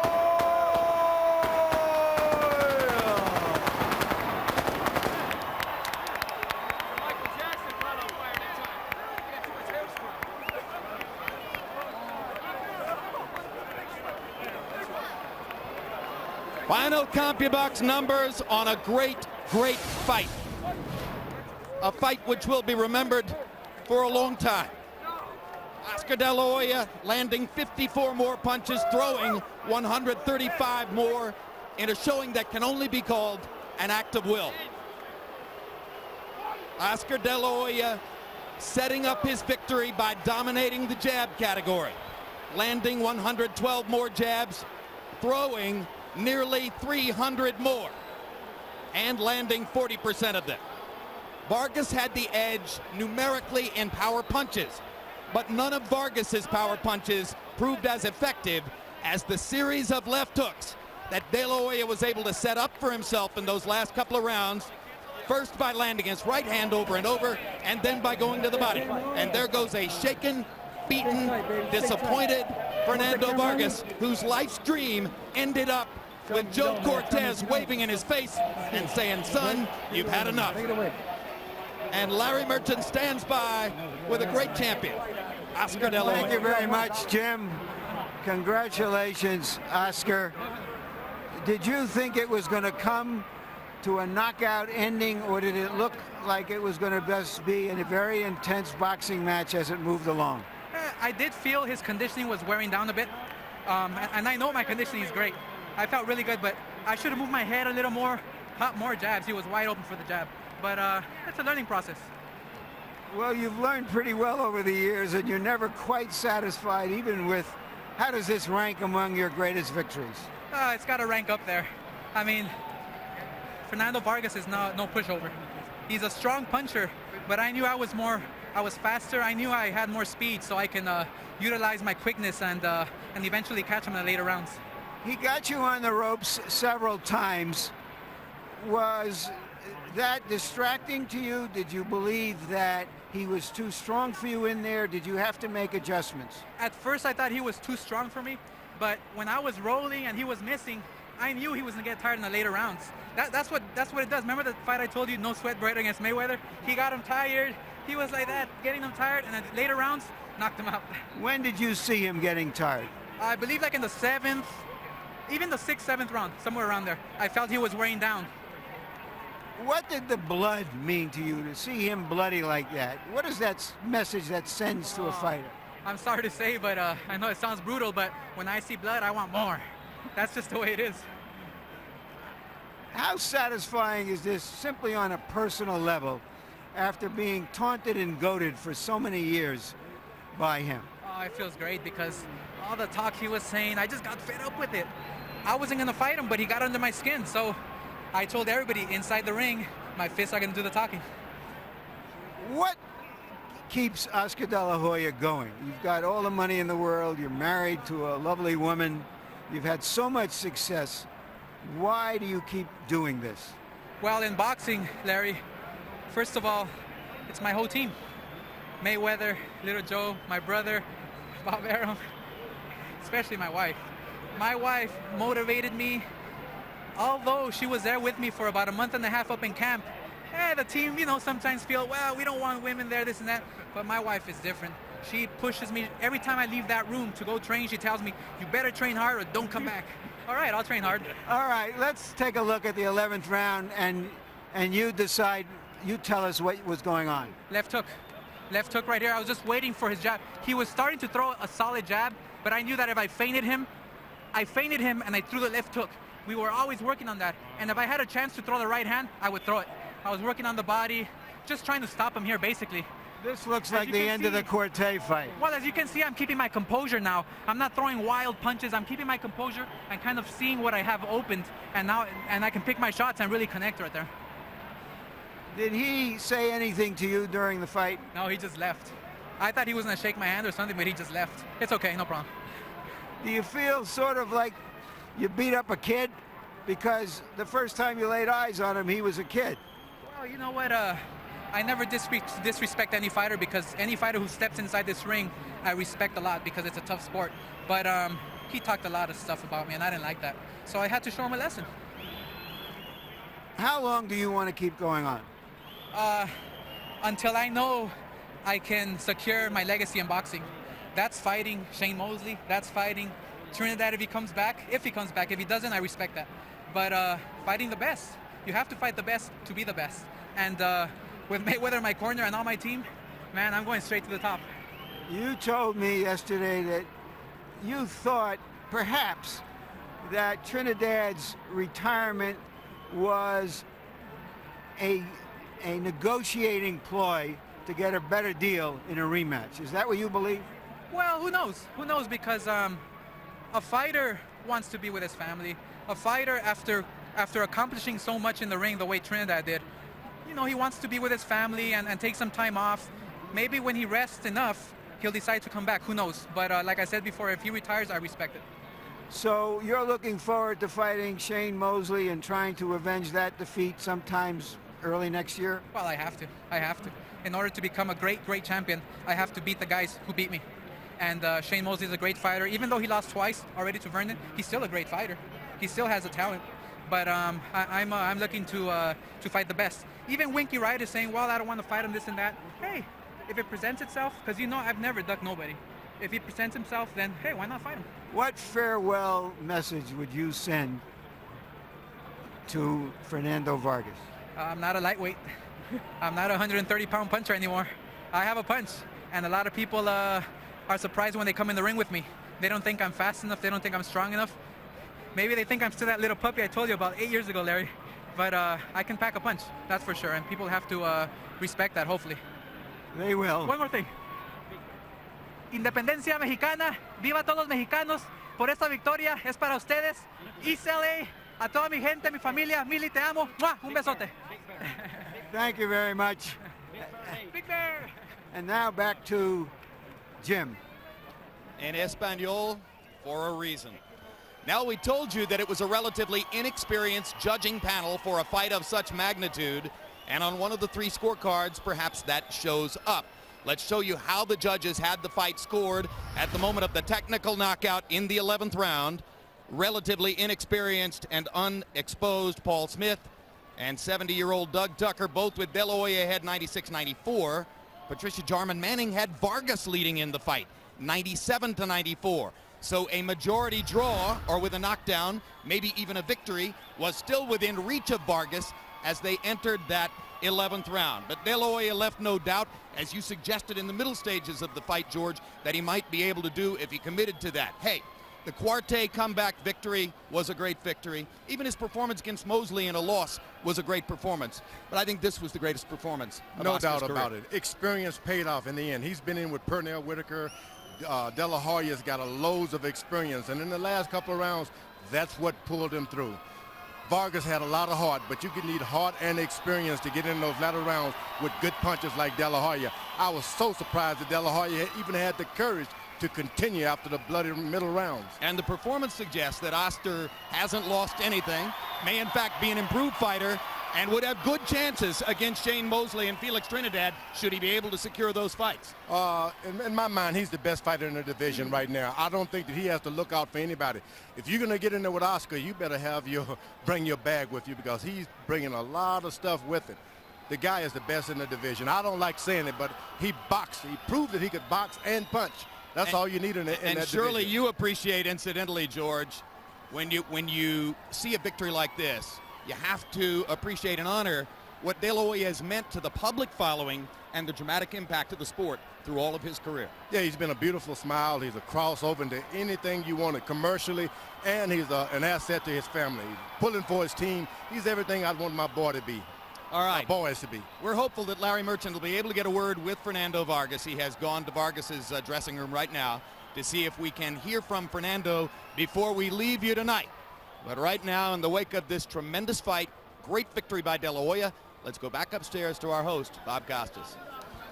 Speaker 7: Final CompuBox numbers on a great, great fight. A fight which will be remembered for a long time. Oscar De La Hoya landing 54 more punches, throwing 135 more in a showing that can only be called an act of will. Oscar De La Hoya setting up his victory by dominating the jab category, landing 112 more jabs, throwing nearly 300 more, and landing 40% of them. Vargas had the edge numerically in power punches, but none of Vargas's power punches proved as effective as the series of left hooks that De La Hoya was able to set up for himself in those last couple of rounds, first by landing his right hand over and over, and then by going to the body. And there goes a shaken, beaten, disappointed Fernando Vargas, whose life's dream ended up with Joe Cortez waving in his face and saying, son, you've had enough. And Larry Merchant stands by with a great champion, Oscar De La Hoya.
Speaker 8: Thank you very much, Jim. Congratulations, Oscar. Did you think it was going to come to a knockout ending, or did it look like it was going to just be in a very intense boxing match as it moved along?
Speaker 15: I did feel his conditioning was wearing down a bit, and I know my conditioning is great. I felt really good, but I should have moved my head a little more, caught more jabs. He was wide open for the jab, but it's a learning process.
Speaker 8: Well, you've learned pretty well over the years, and you're never quite satisfied, even with, how does this rank among your greatest victories?
Speaker 15: It's got to rank up there. I mean, Fernando Vargas is no pushover. He's a strong puncher, but I knew I was faster. I knew I had more speed, so I can utilize my quickness and eventually catch him in the later rounds.
Speaker 8: He got you on the ropes several times. Was that distracting to you? Did you believe that he was too strong for you in there? Did you have to make adjustments?
Speaker 15: At first, I thought he was too strong for me, but when I was rolling and he was missing, I knew he was going to get tired in the later rounds. That's what it does. Remember the fight I told you, no sweat bread against Mayweather? He got him tired. He was like that, getting him tired, and then later rounds, knocked him out.
Speaker 8: When did you see him getting tired?
Speaker 15: I believe like in the 7th, even the 6th, 7th round, somewhere around there. I felt he was wearing down.
Speaker 8: What did the blood mean to you, to see him bloody like that? What is that message that sends to a fighter?
Speaker 15: I'm sorry to say, but I know it sounds brutal, but when I see blood, I want more. That's just the way it is.
Speaker 8: How satisfying is this, simply on a personal level, after being taunted and goaded for so many years by him?
Speaker 15: Oh, it feels great because all the talk he was saying, I just got fed up with it. I wasn't going to fight him, but he got under my skin. So I told everybody inside the ring, my fists are going to do the talking.
Speaker 8: What keeps Oscar De La Hoya going? You've got all the money in the world. You're married to a lovely woman. You've had so much success. Why do you keep doing this?
Speaker 15: Well, in boxing, Larry, first of all, it's my whole team. Mayweather, Little Joe, my brother, Bob Arum, especially my wife. My wife motivated me. Although she was there with me for about a month and a half up in camp, the team, sometimes feel, well, we don't want women there, this and that. But my wife is different. She pushes me. Every time I leave that room to go train, she tells me, you better train hard or don't come back. All right, I'll train hard.
Speaker 8: All right, let's take a look at the 11th round, and you decide, you tell us what was going on.
Speaker 15: Left hook right here. I was just waiting for his jab. He was starting to throw a solid jab, but I knew that if I feinted him and I threw the left hook. We were always working on that. And if I had a chance to throw the right hand, I would throw it. I was working on the body, just trying to stop him here, basically.
Speaker 8: This looks like the end of the Cortez fight.
Speaker 15: Well, as you can see, I'm keeping my composure now. I'm not throwing wild punches. I'm keeping my composure and kind of seeing what I have opened. And I can pick my shots and really connect right there.
Speaker 8: Did he say anything to you during the fight?
Speaker 15: No, he just left. I thought he was going to shake my hand or something, but he just left. It's okay, no problem.
Speaker 8: Do you feel sort of like you beat up a kid? Because the first time you laid eyes on him, he was a kid.
Speaker 15: Well, you know what? I never disrespect any fighter, because any fighter who steps inside this ring, I respect a lot, because it's a tough sport. But he talked a lot of stuff about me, and I didn't like that. So I had to show him a lesson.
Speaker 8: How long do you want to keep going on?
Speaker 15: Until I know I can secure my legacy in boxing. That's fighting Shane Mosley. That's fighting Trinidad if he comes back. If he comes back. If he doesn't, I respect that. but fighting the best. You have to fight the best to be the best. And with Mayweather in my corner and on my team, man, I'm going straight to the top.
Speaker 8: You told me yesterday that you thought perhaps that Trinidad's retirement was a negotiating ploy to get a better deal in a rematch. Is that what you believe?
Speaker 15: Well, who knows? Who knows? Because a fighter wants to be with his family. A fighter, after accomplishing so much in the ring the way Trinidad did, you know, he wants to be with his family and take some time off. Maybe when he rests enough, he'll decide to come back. Who knows? But like I said before, if he retires, I respect it.
Speaker 8: So you're looking forward to fighting Shane Mosley and trying to avenge that defeat sometimes early next year?
Speaker 15: Well, I have to. I have to. In order to become a great champion, I have to beat the guys who beat me. And Shane Mosley is a great fighter. Even though he lost twice already to Vernon, he's still a great fighter. He still has a talent. But I'm looking to fight the best. Even Winky Wright is saying, well, I don't want to fight him, this and that. Hey, if it presents itself, because you know I've never ducked nobody. If he presents himself, then hey, why not fight him?
Speaker 8: What farewell message would you send to Fernando Vargas?
Speaker 15: I'm not a lightweight. I'm not a 130-pound puncher anymore. I have a punch, and a lot of people are surprised when they come in the ring with me. They don't think I'm fast enough. They don't think I'm strong enough. Maybe they think I'm still that little puppy I told you about 8 years ago, Larry. But I can pack a punch, that's for sure, and people have to respect that, hopefully.
Speaker 8: They will.
Speaker 15: One more thing. Independencia Mexicana, viva todos los mexicanos, por esta victoria es para ustedes. East LA, a toda mi gente, mi familia, Mili, te amo. ¡Mua! Un besote.
Speaker 8: Thank you very much.
Speaker 15: Big Bear.
Speaker 8: And now back to Jim.
Speaker 7: In Espanol, for a reason. Now, we told you that it was a relatively inexperienced judging panel for a fight of such magnitude, and on one of the three scorecards, perhaps that shows up. Let's show you how the judges had the fight scored at the moment of the technical knockout in the 11th round. Relatively inexperienced and unexposed Paul Smith and 70-year-old Doug Tucker, both with De La Hoya ahead 96-94. Patricia Jarman Manning had Vargas leading in the fight, 97-94. So a majority draw, or with a knockdown, maybe even a victory, was still within reach of Vargas as they entered that 11th round. But De La Hoya left no doubt, as you suggested in the middle stages of the fight, George, that he might be able to do if he committed to that. Hey, the Cuarte comeback victory was a great victory. Even his performance against Mosley in a loss was a great performance. But I think this was the greatest performance of
Speaker 9: No
Speaker 7: Oscar's
Speaker 9: doubt
Speaker 7: career.
Speaker 9: about it. Experience paid off in the end. He's been in with Pernell Whitaker. De La Hoya's got a loads of experience, and in the last couple of rounds, that's what pulled him through. Vargas had a lot of heart, but you can need heart and experience to get in those latter rounds with good punches like De La Hoya. I was so surprised that De La Hoya even had the courage to continue after the bloody middle rounds.
Speaker 7: And the performance suggests that Oscar hasn't lost anything, may in fact be an improved fighter, and would have good chances against Shane Mosley and Felix Trinidad should he be able to secure those fights.
Speaker 9: In my mind, he's the best fighter in the division right now. I don't think that he has to look out for anybody. If you're going to get in there with Oscar, you better bring your bag with you, because he's bringing a lot of stuff with it. The guy is the best in the division. I don't like saying it, but he boxed. He proved that he could box and punch. That's all you need in that
Speaker 7: And surely
Speaker 9: division.
Speaker 7: you appreciate, incidentally, George, when you see a victory like this, you have to appreciate and honor what De La Hoya has meant to the public following and the dramatic impact of the sport through all of his career.
Speaker 9: Yeah, he's been a beautiful smile. He's a crossover into anything you wanted commercially, and he's an asset to his family. He's pulling for his team. He's everything I'd want my boy to be.
Speaker 7: All right.
Speaker 9: My boys to be.
Speaker 7: We're hopeful that Larry Merchant will be able to get a word with Fernando Vargas. He has gone to Vargas's dressing room right now to see if we can hear from Fernando before we leave you tonight. But right now, in the wake of this tremendous fight, great victory by De La Hoya, let's go back upstairs to our host, Bob Costas.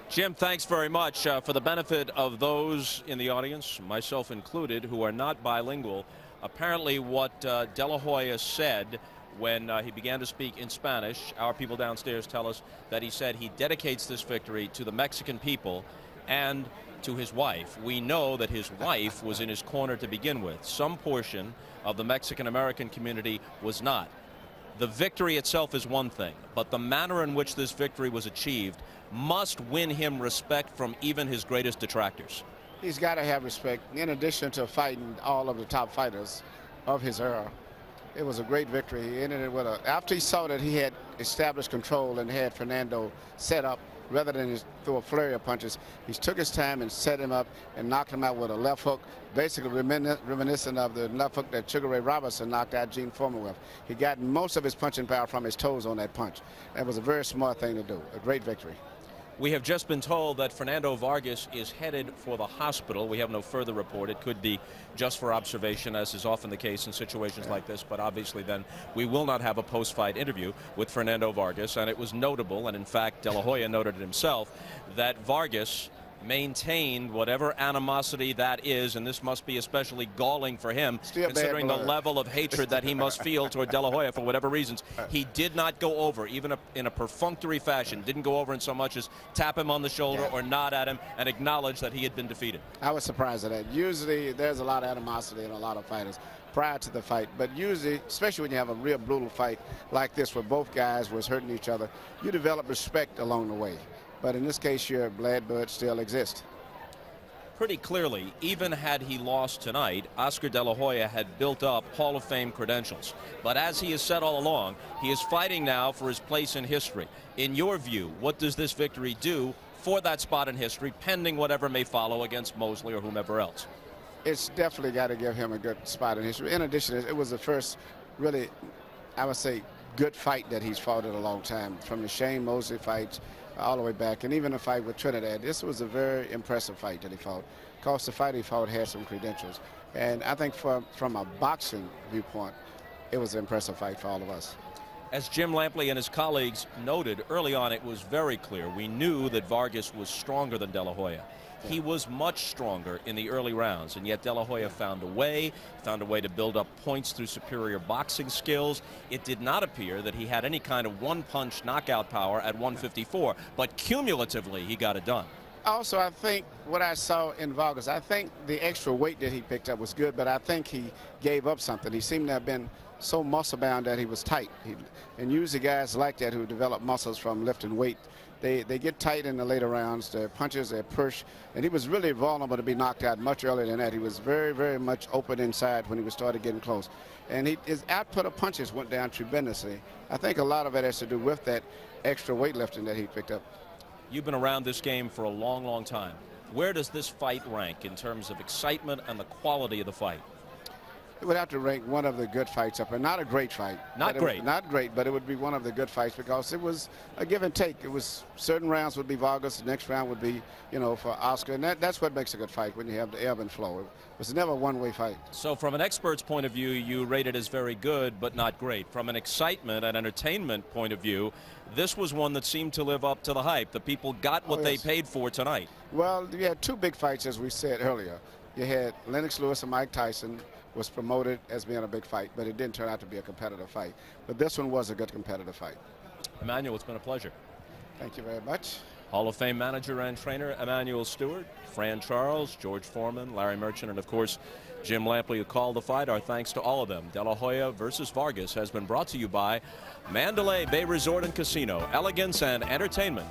Speaker 1: Jim, thanks very much. For the benefit of those in the audience, myself included, who are not bilingual, apparently what De La Hoya said when he began to speak in Spanish, our people downstairs tell us that he said he dedicates this victory to the Mexican people and to his wife. We know that his wife was in his corner to begin with. Some portion of the Mexican-American community was not. The victory itself is one thing, but the manner in which this victory was achieved must win him respect from even his greatest detractors.
Speaker 4: He's got to have respect, in addition to fighting all of the top fighters of his era. It was a great victory. He ended it with after he saw that he had established control and had Fernando set up, rather than just throw a flurry of punches, he took his time and set him up and knocked him out with a left hook, basically reminiscent of the left hook that Sugar Ray Robinson knocked out Gene Foreman with. He got most of his punching power from his toes on that punch. That was a very smart thing to do. A great victory.
Speaker 1: We have just been told that Fernando Vargas is headed for the hospital. We have no further report. It could be just for observation, as is often the case in situations like this. But obviously then we will not have a post-fight interview with Fernando Vargas. And it was notable, and in fact De La Hoya noted it himself, that Vargas maintained whatever animosity that is, and this must be especially galling for him, considering the level of hatred that he must feel toward De La Hoya for whatever reasons. He did not go over, even in a perfunctory fashion, didn't go over in so much as tap him on the shoulder or nod at him and acknowledge that he had been defeated.
Speaker 4: I was surprised at that. Usually there's a lot of animosity in a lot of fighters prior to the fight, but usually, especially when you have a real brutal fight like this where both guys was hurting each other, you develop respect along the way. But in this case, your blood still exists.
Speaker 1: Pretty clearly, even had he lost tonight, Oscar De La Hoya had built up Hall of Fame credentials. But as he has said all along, he is fighting now for his place in history. In your view, what does this victory do for that spot in history, pending whatever may follow against Mosley or whomever else?
Speaker 4: It's definitely got to give him a good spot in history. In addition, it was the first really, I would say, good fight that he's fought in a long time, from the Shane Mosley fights all the way back, and even the fight with Trinidad. This was a very impressive fight that he fought. Of course, the fight he fought had some credentials, and I think from a boxing viewpoint, it was an impressive fight for all of us.
Speaker 1: As Jim Lampley and his colleagues noted early on, it was very clear. We knew that Vargas was stronger than De La Hoya. He was much stronger in the early rounds, and yet De La Hoya found a way to build up points through superior boxing skills. It did not appear that he had any kind of one-punch knockout power at 154, but cumulatively he got it done.
Speaker 4: Also, I think what I saw in Vargas, I think the extra weight that he picked up was good, but I think he gave up something. He seemed to have been so muscle-bound that he was tight. And usually guys like that who develop muscles from lifting weight, they get tight in the later rounds. Their punches, their push, and he was really vulnerable to be knocked out much earlier than that. He was very, very much open inside when he was started getting close. And his output of punches went down tremendously. I think a lot of it has to do with that extra weightlifting that he picked up.
Speaker 1: You've been around this game for a long, long time. Where does this fight rank in terms of excitement and the quality of the fight?
Speaker 4: It would have to rank one of the good fights up, and not a great fight.
Speaker 1: Not great.
Speaker 4: Not great, but it would be one of the good fights because it was a give and take. It was certain rounds would be Vargas, the next round would be, for Oscar, and that's what makes a good fight, when you have the ebb and flow. It was never a one-way fight.
Speaker 1: So from an expert's point of view, you rate it as very good, but not great. From an excitement and entertainment point of view, this was one that seemed to live up to the hype. The people got what they paid for tonight.
Speaker 4: Well, you had two big fights, as we said earlier. You had Lennox Lewis and Mike Tyson was promoted as being a big fight, but it didn't turn out to be a competitive fight. But this one was a good competitive fight.
Speaker 1: Emmanuel, it's been a pleasure.
Speaker 4: Thank you very much.
Speaker 1: Hall of Fame manager and trainer Emmanuel Stewart, Fran Charles, George Foreman, Larry Merchant, and of course Jim Lampley, who called the fight. Our thanks to all of them. De La Hoya versus Vargas has been brought to you by Mandalay Bay Resort and Casino, elegance and entertainment.